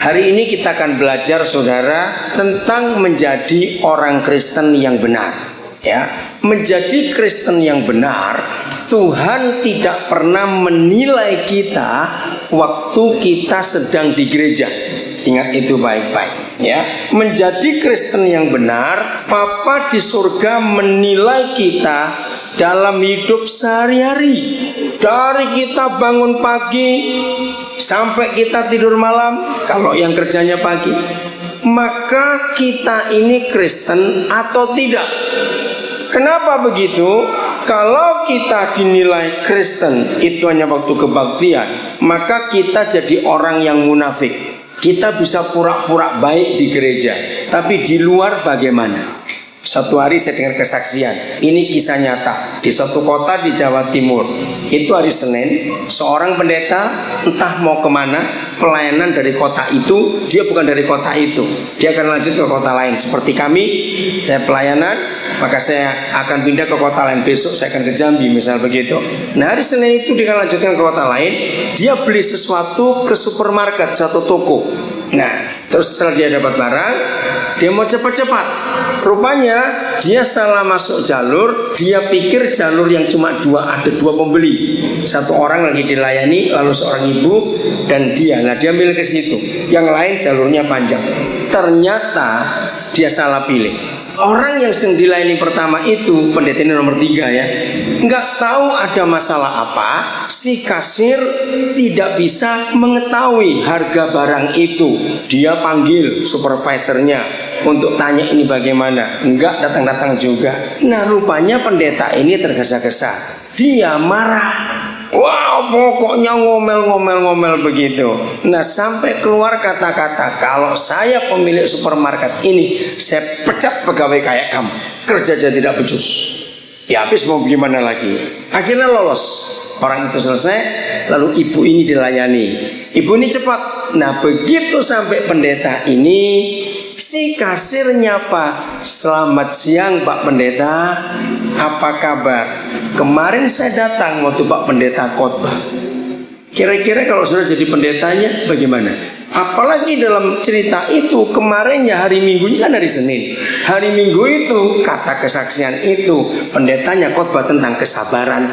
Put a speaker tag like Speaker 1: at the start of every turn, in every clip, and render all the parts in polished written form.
Speaker 1: Hari ini kita akan belajar, saudara, tentang menjadi orang Kristen yang benar. Ya, menjadi Kristen yang benar, Tuhan tidak pernah menilai kita waktu kita sedang di gereja. Ingat itu baik-baik, ya. Menjadi Kristen yang benar, Papa di surga menilai kita dalam hidup sehari-hari. Dari kita bangun pagi sampai kita tidur malam, kalau yang kerjanya pagi, maka kita ini Kristen atau tidak? Kenapa begitu? Kalau kita dinilai Kristen itu hanya waktu kebaktian, maka kita jadi orang yang munafik. Kita bisa pura-pura baik di gereja, tapi di luar bagaimana? Suatu hari saya dengar kesaksian. Ini kisah nyata di suatu kota di Jawa Timur. Itu hari Senin, seorang pendeta entah mau kemana, pelayanan dari kota itu. Dia bukan dari kota itu, dia akan lanjut ke kota lain. Seperti kami, saya pelayanan, maka saya akan pindah ke kota lain. Besok saya akan ke Jambi, misal begitu. Nah, hari Senin itu dia akan lanjutkan ke kota lain. Dia beli sesuatu ke supermarket, satu toko. Nah, terus setelah dia dapat barang, dia mau cepat-cepat. Rupanya dia salah masuk jalur. Dia pikir jalur yang cuma ada dua pembeli. Satu orang lagi dilayani, lalu seorang ibu dan dia. Nah, dia milih ke situ. Yang lain jalurnya panjang. Ternyata dia salah pilih. Orang yang sedang dilayani pertama itu, pendeta ini nomor 3 ya, nggak tahu ada masalah apa. Si kasir tidak bisa mengetahui harga barang itu. Dia panggil supervisornya untuk tanya ini bagaimana. Enggak datang-datang juga. Nah, rupanya pendeta ini tergesa-gesa. Dia marah. Wow, pokoknya ngomel begitu. Nah, sampai keluar kata-kata, kalau saya pemilik supermarket ini, saya pecat pegawai kayak kamu. Kerja aja tidak becus. Ya habis mau gimana lagi. Akhirnya lolos. Orang itu selesai. Lalu ibu ini dilayani. Ibu ini cepat. Nah, begitu sampai pendeta ini, si kasir nyapa, "Selamat siang Pak Pendeta, apa kabar? Kemarin saya datang waktu Pak Pendeta khotbah." Kira-kira kalau sudah jadi pendetanya bagaimana? Apalagi dalam cerita itu, kemarinnya hari Minggunya kan hari Senin. Hari Minggu itu, kata kesaksian itu, pendetanya khotbah tentang kesabaran.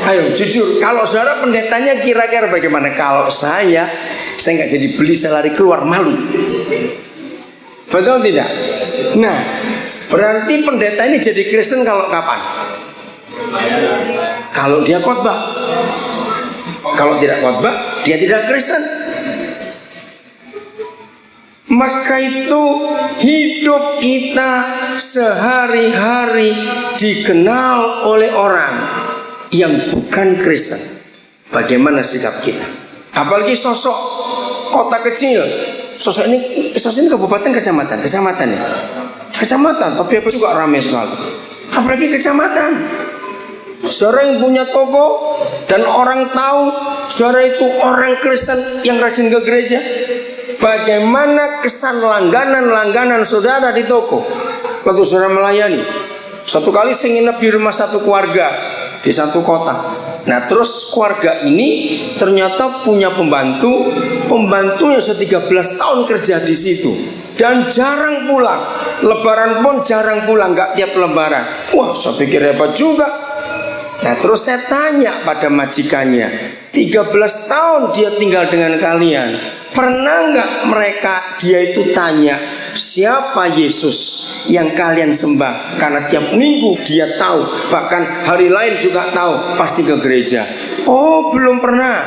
Speaker 1: Ayo jujur, kalau saudara pendetanya kira-kira bagaimana? Kalau saya nggak jadi beli, saya lari keluar, malu. Betul tidak? Nah, berarti pendeta ini jadi Kristen kalau kapan? Kalau dia khotbah. Kalau tidak khotbah, dia tidak Kristen. Maka itu hidup kita sehari-hari dikenal oleh orang yang bukan Kristen. Bagaimana sikap kita? Apalagi sosok kota kecil. Sosok ini kabupaten, kecamatan ya. Kecamatan, tapi apa juga ramai sekali. Apalagi kecamatan. Saudara yang punya toko dan orang tahu saudara itu orang Kristen yang rajin ke gereja. Bagaimana kesan langganan saudara di toko waktu saudara melayani? Satu kali saya nginep di rumah satu keluarga di satu kota. Nah, terus keluarga ini ternyata punya pembantunya sudah 13 tahun kerja di situ dan jarang pulang. Lebaran pun jarang pulang, nggak tiap lebaran. Wah, saya pikir hebat juga. Nah, terus saya tanya pada majikannya, 13 tahun dia tinggal dengan kalian, pernah nggak dia itu tanya siapa Yesus yang kalian sembah? Karena tiap minggu dia tahu, bahkan hari lain juga tahu, pasti ke gereja. Oh, belum pernah.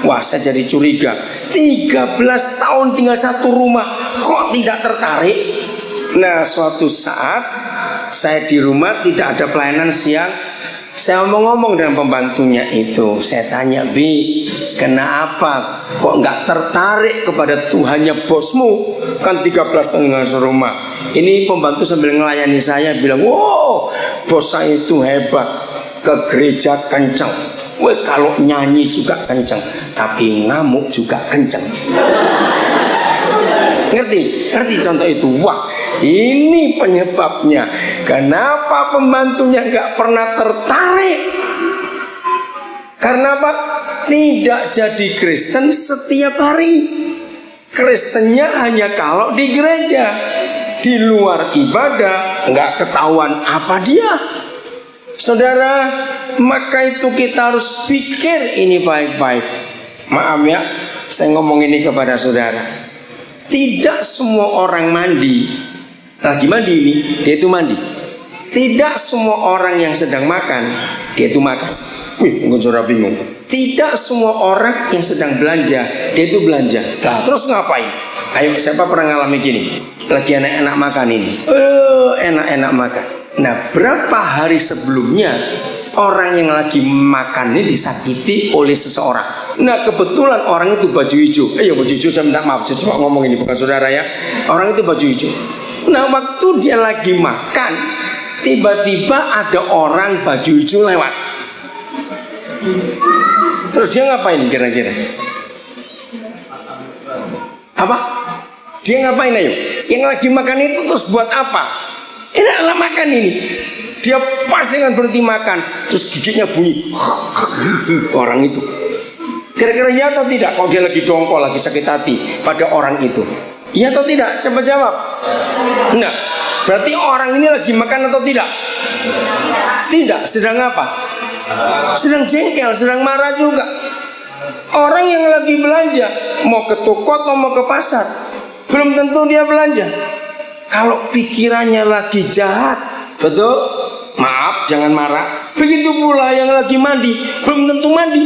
Speaker 1: Wah, saya jadi curiga. 13 tahun tinggal satu rumah, kok tidak tertarik? Nah, suatu saat saya di rumah tidak ada pelayanan siang. Saya ngomong dengan pembantunya itu. Saya tanya, "Bi, kenapa kok nggak tertarik kepada Tuhannya bosmu? Kan 13 tahun tinggal serumah." Ini pembantu sambil ngelayani saya bilang, "Wow, bos saya itu hebat, ke gereja kenceng. Wah, kalau nyanyi juga kenceng, tapi ngamuk juga kenceng." Ngerti contoh itu? Wah, ini penyebabnya. Kenapa pembantunya nggak pernah tertarik? Karena apa? tidak jadi Kristen setiap hari. Kristennya hanya kalau di gereja. Di luar ibadah nggak ketahuan apa dia. Saudara, maka itu kita harus pikir ini baik-baik. Maaf ya, saya ngomong ini kepada saudara. Tidak semua orang mandi. Lagi mandi ini, dia itu mandi. Tidak semua orang yang sedang makan, dia itu makan. Wih, mungkin saudara bingung. Tidak semua orang yang sedang belanja, dia itu belanja. Nah, terus ngapain? Ayo, siapa pernah ngalami gini? Lagi enak-enak makan ini. Enak-enak makan. Nah, berapa hari sebelumnya orang yang lagi makan ini disakiti oleh seseorang. Nah, kebetulan orang itu baju hijau. Baju hijau, saya minta maaf, saya cuma ngomong ini bukan saudara ya. Orang itu baju hijau. Nah, waktu dia lagi makan, tiba-tiba ada orang baju hijau lewat. Terus dia ngapain kira-kira? Apa? Dia ngapain ayo? Yang lagi makan itu terus buat apa? Enaklah makan ini. Dia pasti akan berhenti makan. Terus giginya bunyi. Orang itu. Kira-kira ya atau tidak? Kalau dia lagi dongkol, lagi sakit hati pada orang itu. Iya atau tidak? Coba jawab. Nah, berarti orang ini lagi makan atau tidak? Tidak. Sedang apa? Sedang jengkel, sedang marah juga. Orang yang lagi belanja, mau ke toko atau mau ke pasar, belum tentu dia belanja. Kalau pikirannya lagi jahat, betul? Maaf, jangan marah. Begitu pula yang lagi mandi, belum tentu mandi.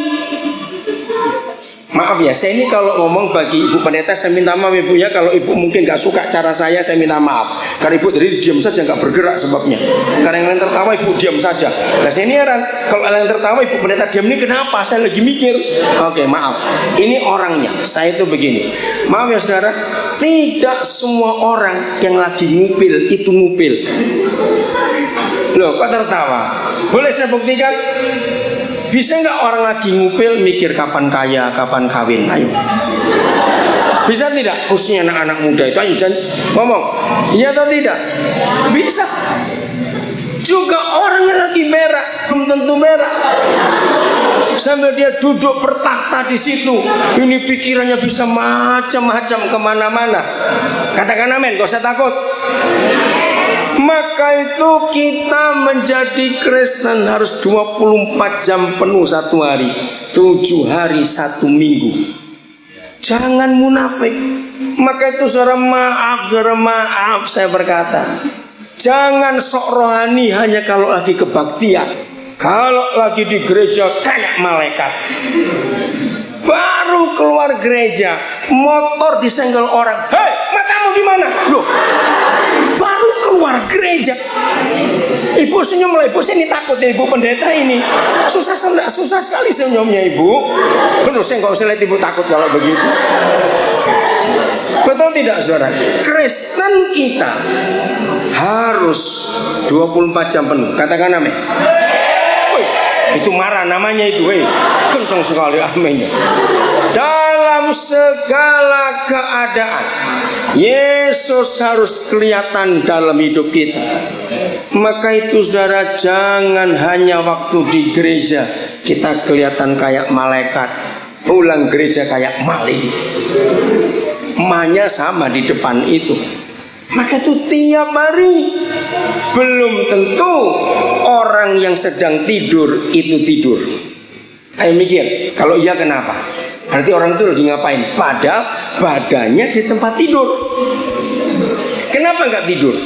Speaker 1: Maaf ya, saya ini kalau ngomong bagi Ibu Pendeta, saya minta maaf Ibu ya. Kalau Ibu mungkin gak suka cara saya minta maaf. Karena Ibu tadi diam saja, gak bergerak sebabnya. Karena yang lain tertawa, Ibu diam saja. Nah, saya ini heran, kalau yang tertawa Ibu Pendeta diam ini kenapa? Saya lagi mikir. Oke, maaf. Ini orangnya, saya itu begini. Maaf ya saudara, tidak semua orang yang lagi ngupil itu ngupil. Loh, kok tertawa? Boleh saya buktikan? Bisa nggak orang lagi ngupil mikir kapan kaya, kapan kawin? Ayo. Bisa tidak? Khususnya anak-anak muda itu. Ayo jangan ngomong. Iya atau tidak? Bisa. Juga orang yang lagi berak belum tentu berak. Sambil dia duduk bertakhta di situ, ini pikirannya bisa macam-macam kemana-mana. Katakan amin, gak usah takut. Maka itu kita menjadi Kristen harus 24 jam penuh satu hari, 7 hari satu minggu. Jangan munafik. Maka itu saudara maaf saya berkata, jangan sok rohani hanya kalau lagi kebaktian. Kalau lagi di gereja kayak malaikat. Baru keluar gereja, motor disenggol orang. Hei, matamu di mana? Loh, baru keluar gereja. Ibu senyum lah, ibu ini takut ya Ibu Pendeta ini. Susah sekali senyumnya Ibu. Benar, saya nggak usah lihat Ibu takut kalau begitu. Betul tidak saudara? Kristen kita harus 24 jam penuh. Katakan amin. Itu marah namanya itu, kencang sekali aminnya. Dalam segala keadaan Yesus harus kelihatan dalam hidup kita. Maka itu saudara, jangan hanya waktu di gereja kita kelihatan kayak malaikat, pulang gereja kayak maling. Emaknya sama di depan itu. Maka itu tiap hari. Belum tentu orang yang sedang tidur itu tidur. Ayo mikir, kalau iya kenapa? Berarti orang itu lagi ngapain? Padahal badannya di tempat tidur. Kenapa nggak tidur?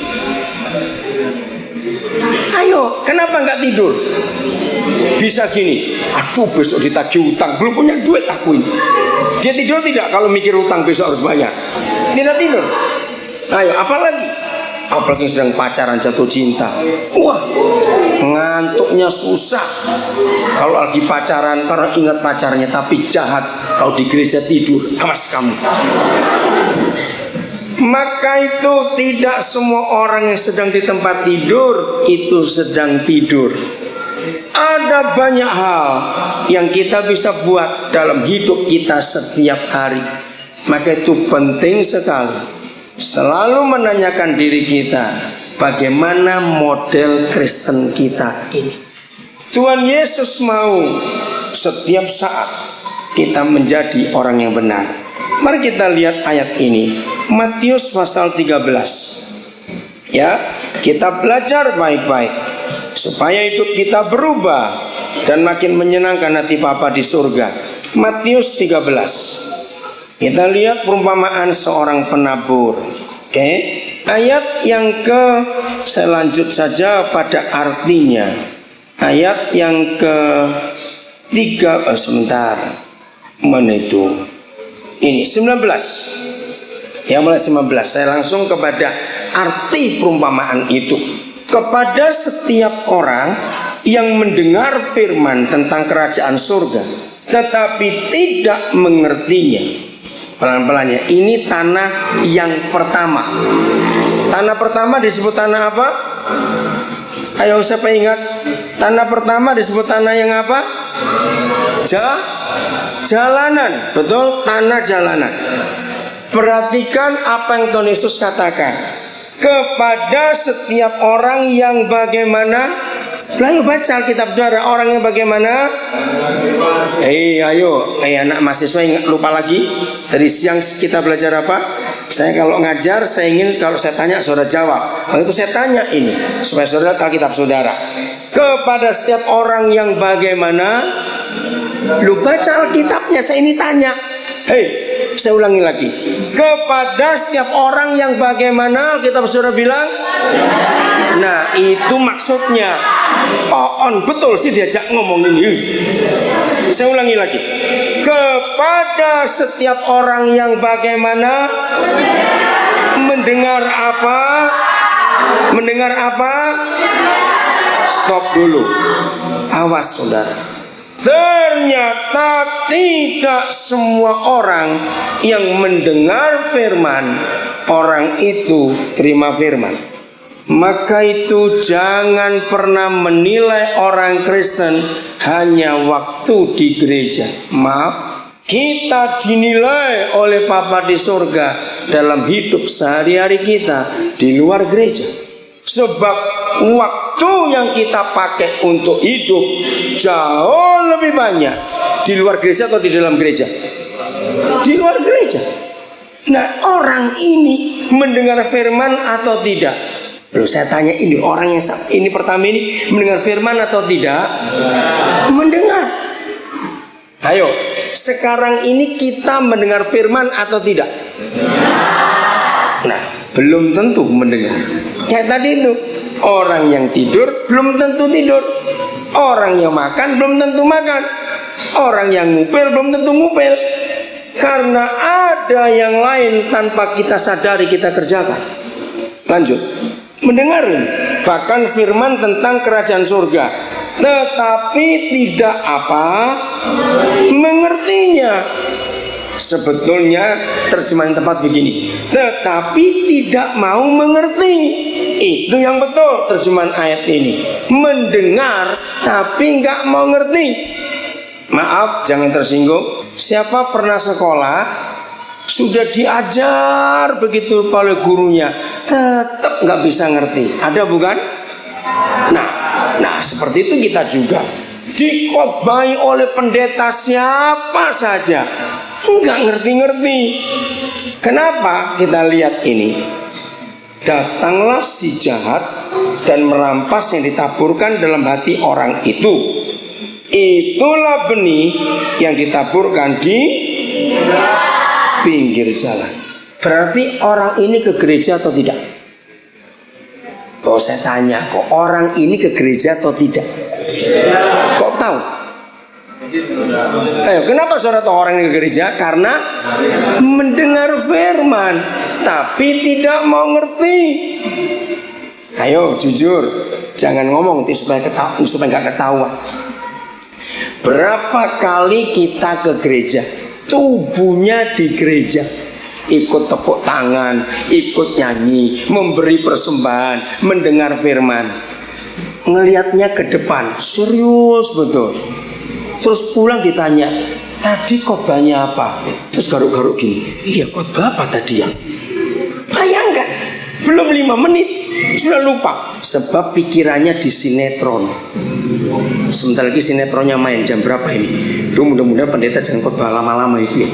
Speaker 1: Ayo, kenapa nggak tidur? Bisa gini, aduh besok ditagih utang, belum punya duit aku ini. Dia tidur tidak kalau mikir utang besok harus bayar? Tidak tidur. Ayo, apalagi sedang pacaran jatuh cinta. Wah, ngantuknya susah. Kalau lagi pacaran karena ingat pacarnya tapi jahat. Kalau di gereja tidur, awas kamu. Maka itu tidak semua orang yang sedang di tempat tidur itu sedang tidur. Ada banyak hal yang kita bisa buat dalam hidup kita setiap hari. Maka itu penting sekali selalu menanyakan diri kita, bagaimana model Kristen kita ini. Tuhan Yesus mau setiap saat kita menjadi orang yang benar. Mari kita lihat ayat ini, Matius pasal 13. Ya, kita belajar baik-baik supaya hidup kita berubah dan makin menyenangkan hati Bapa di surga. Matius 13. Kita lihat perumpamaan seorang penabur. Oke, ayat yang saya lanjut saja pada artinya. Ayat yang ke-3, sebentar. Mana itu? Ini 19. Ya, mulai 19. Saya langsung kepada arti perumpamaan itu. Kepada setiap orang yang mendengar firman tentang kerajaan surga tetapi tidak mengertinya. Pelan-pelan ya. Ini tanah yang pertama. Tanah pertama disebut tanah apa? Ayo siapa ingat? Tanah pertama disebut tanah yang apa? Jalanan. Betul, tanah jalanan. Perhatikan apa yang Tuhan Yesus katakan. Kepada setiap orang yang bagaimana? Ayo baca Alkitab saudara. Orang yang bagaimana? Ayo anak mahasiswa ingat, lupa lagi. Tadi siang kita belajar apa? Saya kalau ngajar, saya ingin kalau saya tanya saudara jawab. Kalau itu saya tanya ini supaya saudara tahu Alkitab saudara. Kepada setiap orang yang bagaimana? Lu baca Alkitabnya, saya ini tanya. Saya ulangi lagi. Kepada setiap orang yang bagaimana? Alkitab saudara bilang. Nah, itu maksudnya. Betul sih diajak ngomong ini. Saya ulangi lagi. Kepada setiap orang yang bagaimana? Mendengar apa? Mendengar apa? Stop dulu. Awas saudara. Ternyata tidak semua orang yang mendengar firman, orang itu terima firman. Maka itu jangan pernah menilai orang Kristen hanya waktu di gereja. Maaf, kita dinilai oleh Bapa di surga dalam hidup sehari-hari kita di luar gereja. Sebab waktu yang kita pakai untuk hidup jauh lebih banyak di luar gereja atau di dalam gereja? Di luar gereja. Nah, orang ini mendengar firman atau tidak? Loh, saya tanya ini, orang yang ini pertama ini mendengar firman atau tidak? Mendengar. Ayo, sekarang ini kita mendengar firman atau tidak? Nah, belum tentu mendengar. Kayak tadi itu, orang yang tidur belum tentu tidur. Orang yang makan belum tentu makan. Orang yang ngupil belum tentu ngupil. Karena ada yang lain tanpa kita sadari kita kerjakan. Lanjut. Mendengar bahkan firman tentang kerajaan surga, tetapi tidak apa mengertinya. Sebetulnya terjemahan tepat begini, tetapi tidak mau mengerti. Itu yang betul terjemahan ayat ini. Mendengar tapi nggak mau ngerti. Maaf, jangan tersinggung. Siapa pernah sekolah sudah diajar begitu oleh gurunya, tetap nggak bisa ngerti. Ada bukan? Nah seperti itu kita juga. Dikhotbahi oleh pendeta siapa saja, nggak ngerti-ngerti. Kenapa? Kita lihat ini. Datanglah si jahat dan merampas yang ditaburkan dalam hati orang itu. Itulah benih yang ditaburkan di pinggir jalan. Berarti orang ini ke gereja atau tidak? Saya tanya, kok orang ini ke gereja atau tidak? Kok tahu? Ayo, kenapa saudara tahu orang ini ke gereja? Karena mendengar firman tapi tidak mau ngerti. Ayo jujur, jangan ngomong supaya nggak ketahuan. Berapa kali kita ke gereja, tubuhnya di gereja, ikut tepuk tangan, ikut nyanyi, memberi persembahan, mendengar firman, ngelihatnya ke depan, serius betul. Terus pulang ditanya, tadi khotbahnya apa? Terus garuk-garuk gini, iya khotbah apa tadi ya? Bayangkan, belum 5 menit sudah lupa. Sebab pikirannya di sinetron. Sebentar lagi sinetronnya main, jam berapa ini? Duh, mudah-mudahan pendeta jangan khotbah lama-lama itu ya.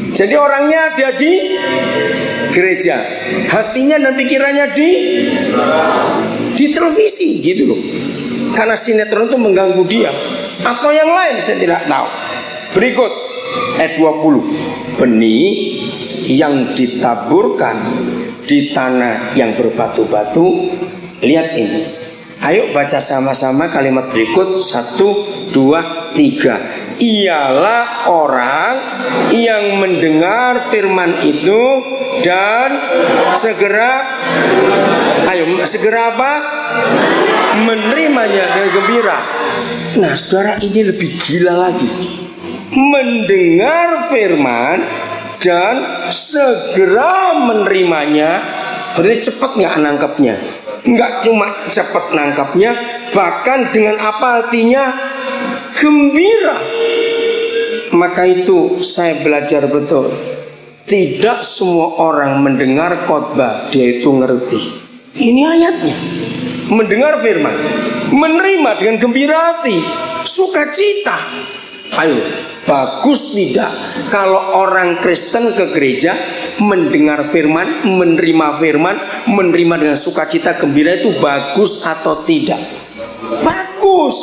Speaker 1: Jadi orangnya ada di gereja, hatinya dan pikirannya di televisi gitu loh. Karena sinetron itu mengganggu dia. Atau yang lain saya tidak tahu. Berikut ayat 20. Benih yang ditaburkan di tanah yang berbatu-batu. Lihat ini. Ayo baca sama-sama kalimat berikut. 1, 2, 3. Ialah orang yang mendengar firman itu dan segera apa? Menerimanya dengan gembira. Nah, saudara, ini lebih gila lagi. Mendengar firman dan segera menerimanya. Berarti cepat nggak nangkapnya? Nggak cuma cepat nangkapnya, bahkan dengan apa artinya? Gembira. Maka itu saya belajar betul. Tidak semua orang mendengar khotbah dia itu ngerti. Ini ayatnya. Mendengar firman, menerima dengan gembira hati, sukacita. Ayo, bagus tidak kalau orang Kristen ke gereja mendengar firman, menerima dengan sukacita, gembira, itu bagus atau tidak? Bagus.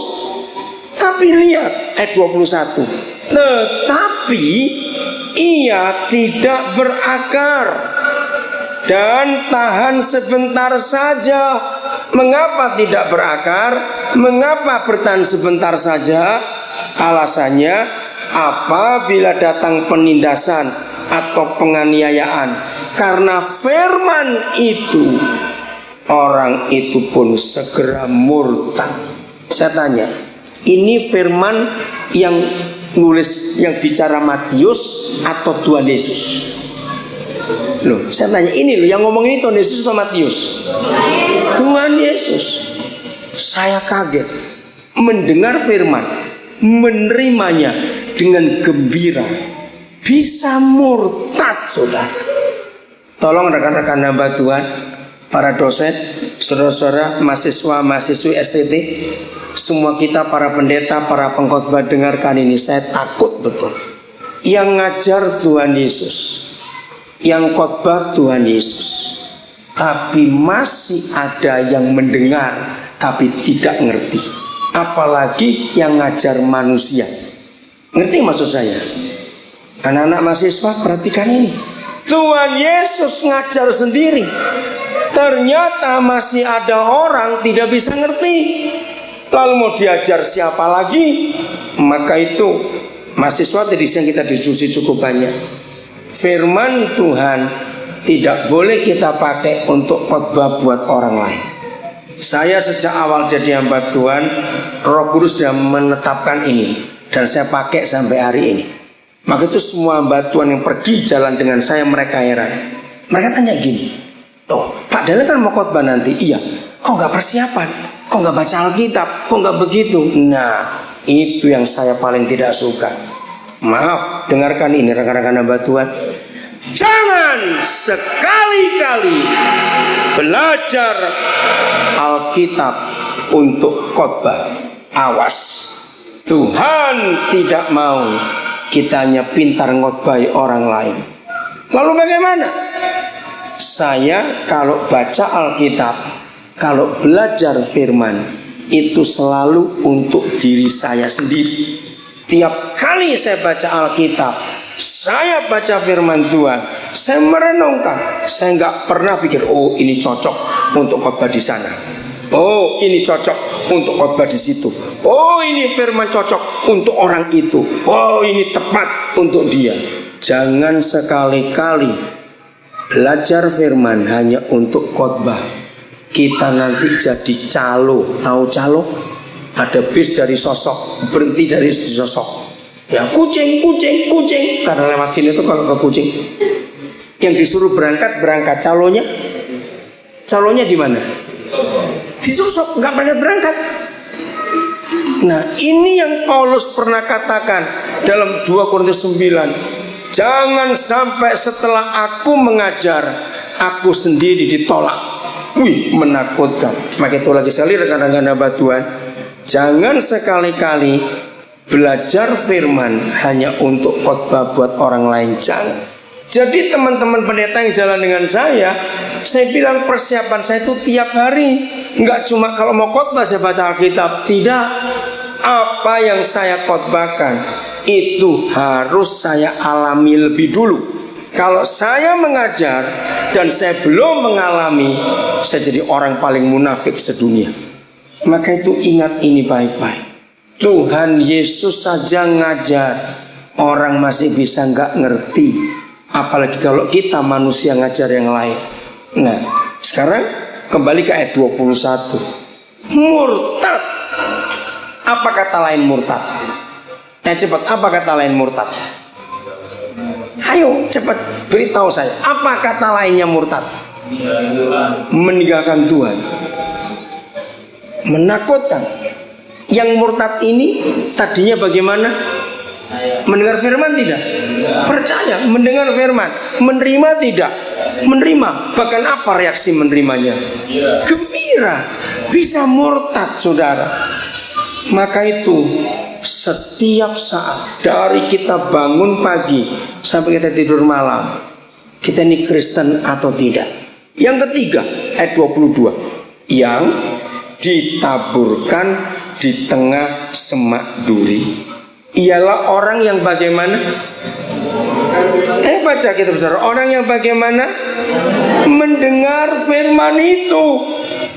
Speaker 1: Tapi lihat ayat 21. Tetapi ia tidak berakar dan tahan sebentar saja. Mengapa tidak berakar? Mengapa bertahan sebentar saja? Alasannya, apabila datang penindasan atau penganiayaan karena firman itu, orang itu pun segera murtad. Saya tanya, ini firman yang nulis, yang bicara Matius atau Tuhan Yesus? Loh, saya tanya, ini loh yang ngomong ini Tuhan Yesus atau Matius? Tuhan Yesus. Saya kaget mendengar firman, menerimanya dengan gembira, bisa murtad, saudara. Tolong rekan-rekan hamba Tuhan, para dosen, saudara-saudara, mahasiswa-mahasiswi STT, semua kita para pendeta, para pengkhotbah, dengarkan ini. Saya takut betul. Yang ngajar Tuhan Yesus, yang khotbah Tuhan Yesus, tapi masih ada yang mendengar tapi tidak ngerti. Apalagi yang ngajar manusia. Ngerti maksud saya? Anak-anak mahasiswa, perhatikan ini. Tuhan Yesus ngajar sendiri, ternyata masih ada orang tidak bisa ngerti. Lalu mau diajar siapa lagi? Maka itu mahasiswa tadi siang kita diskusi cukup banyak. Firman Tuhan tidak boleh kita pakai untuk khotbah buat orang lain. Saya sejak awal jadi hamba Tuhan, Roh Kudus sudah menetapkan ini, dan saya pakai sampai hari ini. Maka itu semua hamba Tuhan yang pergi jalan dengan saya, mereka heran. Mereka tanya gini, "Oh, Pak Daniel kan mau khotbah nanti." "Iya." "Kok nggak persiapan? Kok nggak baca Alkitab? Kok nggak begitu?" Nah, itu yang saya paling tidak suka. Maaf, dengarkan ini rekan-rekan hamba Tuhan. Jangan sekali-kali belajar Alkitab untuk khotbah. Awas, Tuhan tidak mau kita hanya pintar ngotbahi orang lain. Lalu bagaimana? Saya kalau baca Alkitab, kalau belajar firman, itu selalu untuk diri saya sendiri. Tiap kali saya baca Alkitab, saya baca firman Tuhan, saya merenungkan. Saya nggak pernah pikir, oh ini cocok untuk khotbah di sana. Oh ini cocok untuk khotbah di situ. Oh ini firman cocok untuk orang itu. Oh ini tepat untuk dia. Jangan sekali-kali belajar firman hanya untuk khotbah. Kita nanti jadi calo. Tahu calo? Ada bis dari Sosok, berhenti dari Sosok. Ya kucing. Karena lewat sini tuh kalau ke kucing. Yang disuruh berangkat. Calonya di mana? Di Sosok, nggak berangkat. Nah, ini yang Paulus pernah katakan dalam 2 Korintus 9. Jangan sampai setelah aku mengajar, aku sendiri ditolak. Wih, menakutkan. Maka itu lagi sekali rekan-rekan hamba Tuhan, Jangan sekali-kali belajar firman hanya untuk khotbah buat orang lain. Jangan. Jadi teman-teman pendeta yang jalan dengan saya bilang persiapan saya itu tiap hari. Enggak cuma kalau mau khotbah saya baca Alkitab. Tidak. Apa yang saya khotbahkan itu harus saya alami lebih dulu. Kalau saya mengajar dan saya belum mengalami, saya jadi orang paling munafik sedunia. Maka itu ingat ini baik-baik. Tuhan Yesus saja ngajar, orang masih bisa nggak ngerti. Apalagi kalau kita manusia ngajar yang lain. Nah, sekarang kembali ke ayat 21. Murtad. Apa kata lain murtad? Cepat, apa kata lain murtad? Ayo cepat beritahu saya. Apa kata lainnya murtad? Meninggalkan Tuhan. Menakutkan. Yang murtad ini tadinya bagaimana? Mendengar firman tidak? Percaya, mendengar firman. Menerima tidak? Menerima. Bahkan apa reaksi menerimanya? Gembira. Bisa murtad, saudara. Maka itu setiap saat, dari kita bangun pagi sampai kita tidur malam, kita ini Kristen atau tidak. Yang ketiga, ayat 22, yang ditaburkan di tengah semak duri ialah orang yang bagaimana? Baca kita besar. Orang yang bagaimana? Mendengar firman itu.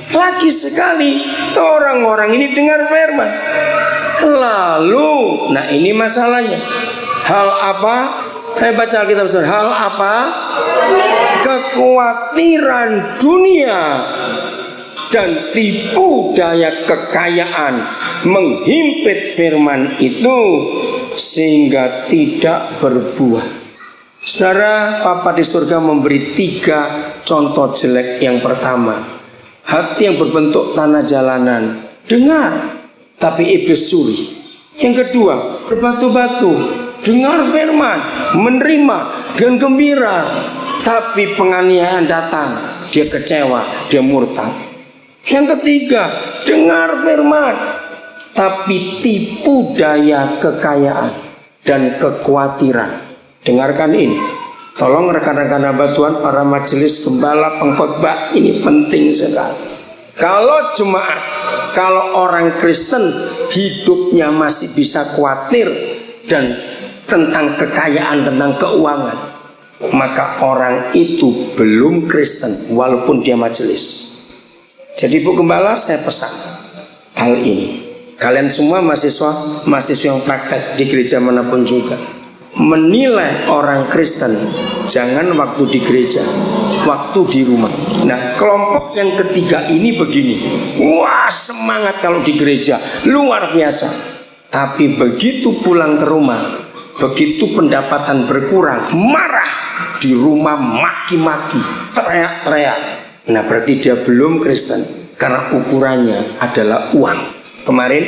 Speaker 1: Lagi sekali orang-orang ini dengar firman. Lalu, nah ini masalahnya. Hal apa? Baca Alkitab besar. Hal apa? Kekhawatiran dunia dan tipu daya kekayaan menghimpit firman itu sehingga tidak berbuah. Saudara, Papa di surga memberi 3 contoh jelek. Yang pertama, hati yang berbentuk tanah jalanan, dengar tapi iblis curi. Yang kedua, berbatu-batu, dengar firman, menerima dan gembira, tapi penganiayaan datang, dia kecewa, dia murtad. Yang ketiga, dengar firman tapi tipu daya kekayaan dan kekhawatiran. Dengarkan ini. Tolong rekan-rekan hamba Tuhan, para majelis gembala, pengkhotbah, ini penting sekali. Kalau jemaat, kalau orang Kristen hidupnya masih bisa khawatir dan tentang kekayaan, tentang keuangan, maka orang itu belum Kristen walaupun dia majelis. Jadi Bu Gembala, saya pesan hal ini. Kalian semua mahasiswa yang praktek di gereja manapun juga, menilai orang Kristen jangan waktu di gereja, waktu di rumah. Nah, kelompok yang ketiga ini begini. Wah, semangat kalau di gereja, luar biasa. Tapi begitu pulang ke rumah, begitu pendapatan berkurang, marah. Di rumah maki-maki, teriak-teriak. Nah, berarti dia belum Kristen, karena ukurannya adalah uang. Kemarin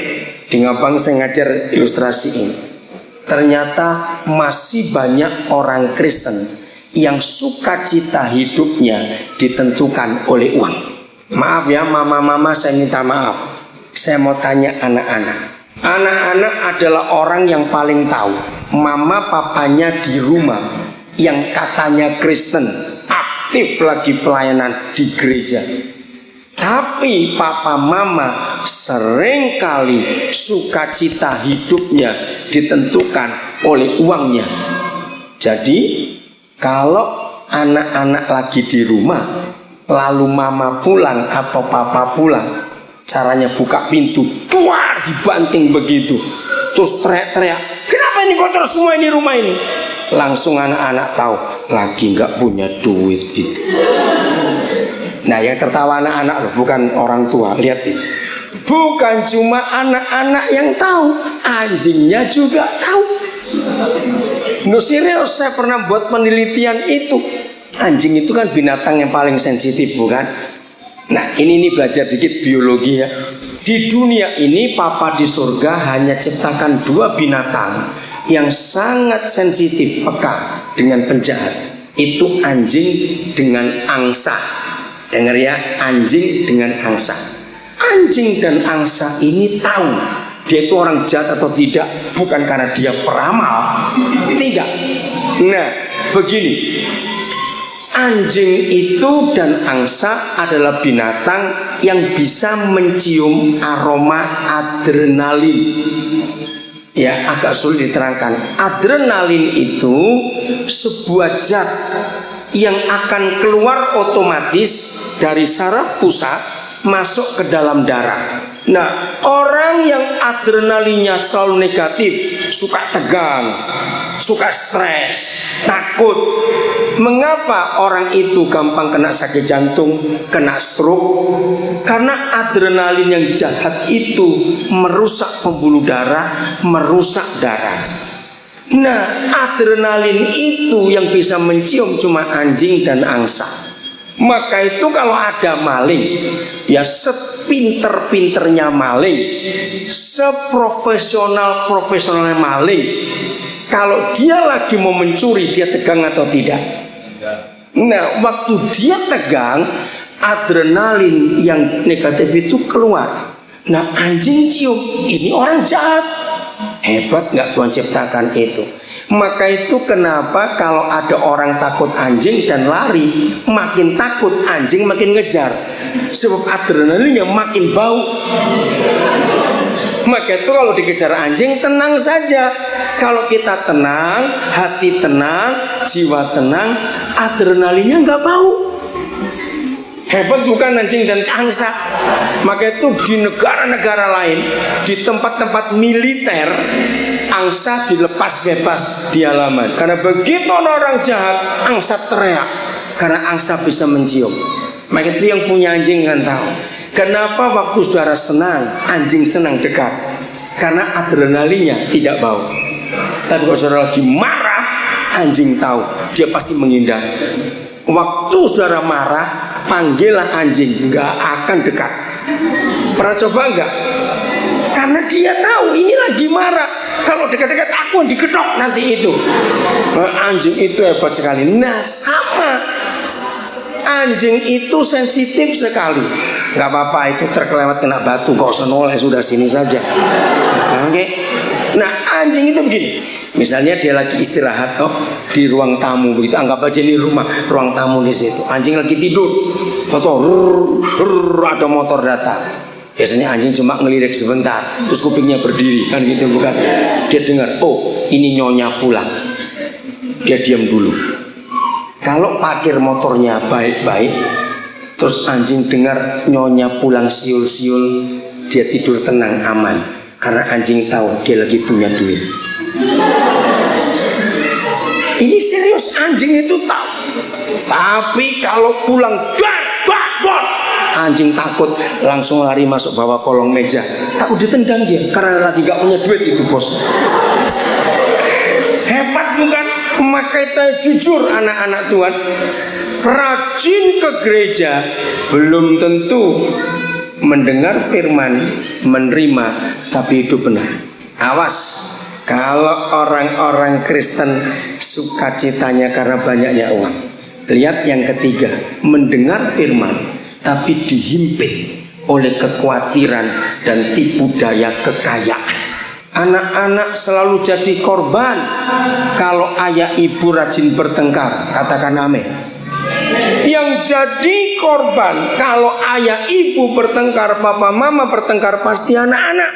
Speaker 1: di Ngabang saya ngajar ilustrasi ini. Ternyata masih banyak orang Kristen yang sukacita hidupnya ditentukan oleh uang. Maaf ya mama-mama, saya minta maaf. Saya mau tanya anak-anak. Anak-anak adalah orang yang paling tahu mama papanya di rumah yang katanya Kristen, aktif lagi pelayanan di gereja. Tapi papa mama seringkali sukacita hidupnya ditentukan oleh uangnya. Jadi kalau anak-anak lagi di rumah, lalu mama pulang atau papa pulang, caranya buka pintu, tuar dibanting begitu, terus teriak-teriak, kenapa ini kotor semua ini rumah ini? Langsung anak-anak tahu lagi nggak punya duit itu. Nah, yang tertawa anak-anak loh, bukan orang tua. Lihat itu. Bukan cuma anak-anak yang tahu, anjingnya juga tahu. Serius, saya pernah buat penelitian itu. Anjing itu kan binatang yang paling sensitif, bukan? Nah, ini belajar dikit biologi ya. Di dunia ini Papa di surga hanya ciptakan 2 binatang yang sangat sensitif, peka dengan penjahat. Itu anjing dengan angsa. Dengar ya, anjing dengan angsa. anjing dan angsa ini tahu dia itu orang jahat atau tidak, bukan karena dia peramal, tidak. Nah, begini, anjing itu dan angsa adalah binatang yang bisa mencium aroma adrenalin. Ya, agak sulit diterangkan. Adrenalin itu sebuah zat yang akan keluar otomatis dari saraf pusat masuk ke dalam darah. Nah, orang yang adrenalinnya selalu negatif, suka tegang, suka stres, takut. Mengapa orang itu gampang kena sakit jantung, kena stroke? Karena adrenalin yang jahat itu merusak pembuluh darah, merusak darah. Nah, adrenalin itu yang bisa mencium cuma anjing dan angsa. Maka itu kalau ada maling, ya sepinter-pinternya maling, seprofesional-profesionalnya maling, kalau dia lagi mau mencuri, dia tegang atau tidak? Nah, waktu dia tegang, adrenalin yang negatif itu keluar. Nah, anjing cium, ini orang jahat. Hebat nggak Tuhan ciptakan itu? Maka itu kenapa kalau ada orang takut anjing dan lari, makin takut anjing makin ngejar, sebab adrenalinnya makin bau. Maka itu kalau dikejar anjing tenang saja. Kalau kita tenang, hati tenang, jiwa tenang, adrenalinnya nggak bau. Hebat bukan anjing dan angsa? Maka itu di negara-negara lain, di tempat-tempat militer, angsa dilepas bebas di halaman. Karena begitu orang jahat, angsa teriak. Karena angsa bisa mencium. Maka itu yang punya anjing kan tahu. Kenapa waktu saudara senang, anjing senang dekat? Karena adrenalinnya tidak bau. Tapi kalau saudara lagi marah, anjing tahu, dia pasti menghindar. Waktu saudara marah, panggillah anjing, nggak akan dekat. Pernah coba nggak? Karena dia tahu ini lagi marah. Kalau dekat-dekat aku yang digedok nanti itu. Anjing itu hebat sekali. Nah, sama. Anjing itu sensitif sekali. Nggak apa-apa itu terkelewat kena batu, kok senoleh sudah sini saja. Oke. Nah, anjing itu begini. Misalnya dia lagi istirahat di ruang tamu begitu, anggap aja ini ruang tamu di situ. Anjing lagi tidur, ada motor datang. Biasanya anjing cuma ngelirik sebentar, terus kupingnya berdiri kan gitu, bukan? Dia dengar, oh ini nyonya pulang. Dia diam dulu. Kalau parkir motornya baik-baik, terus anjing dengar nyonya pulang siul-siul, dia tidur tenang aman. Karena anjing tahu dia lagi punya duit. Ini serius, anjing itu tahu. Tapi kalau pulang anjing takut, langsung lari masuk bawah kolong meja. Takut ditendang dia karena lagi gak punya duit itu bos. Hebat bukan? Maka kita jujur anak-anak Tuhan, rajin ke gereja belum tentu mendengar firman, menerima, tapi hidup benar. Awas, kalau orang-orang Kristen sukacitanya karena banyaknya uang. Lihat yang ketiga, mendengar firman tapi dihimpit oleh kekhawatiran dan tipu daya kekayaan. Anak-anak selalu jadi korban kalau ayah ibu rajin bertengkar. Katakan amin. Yang jadi korban kalau ayah ibu bertengkar, papa mama bertengkar, pasti anak-anak.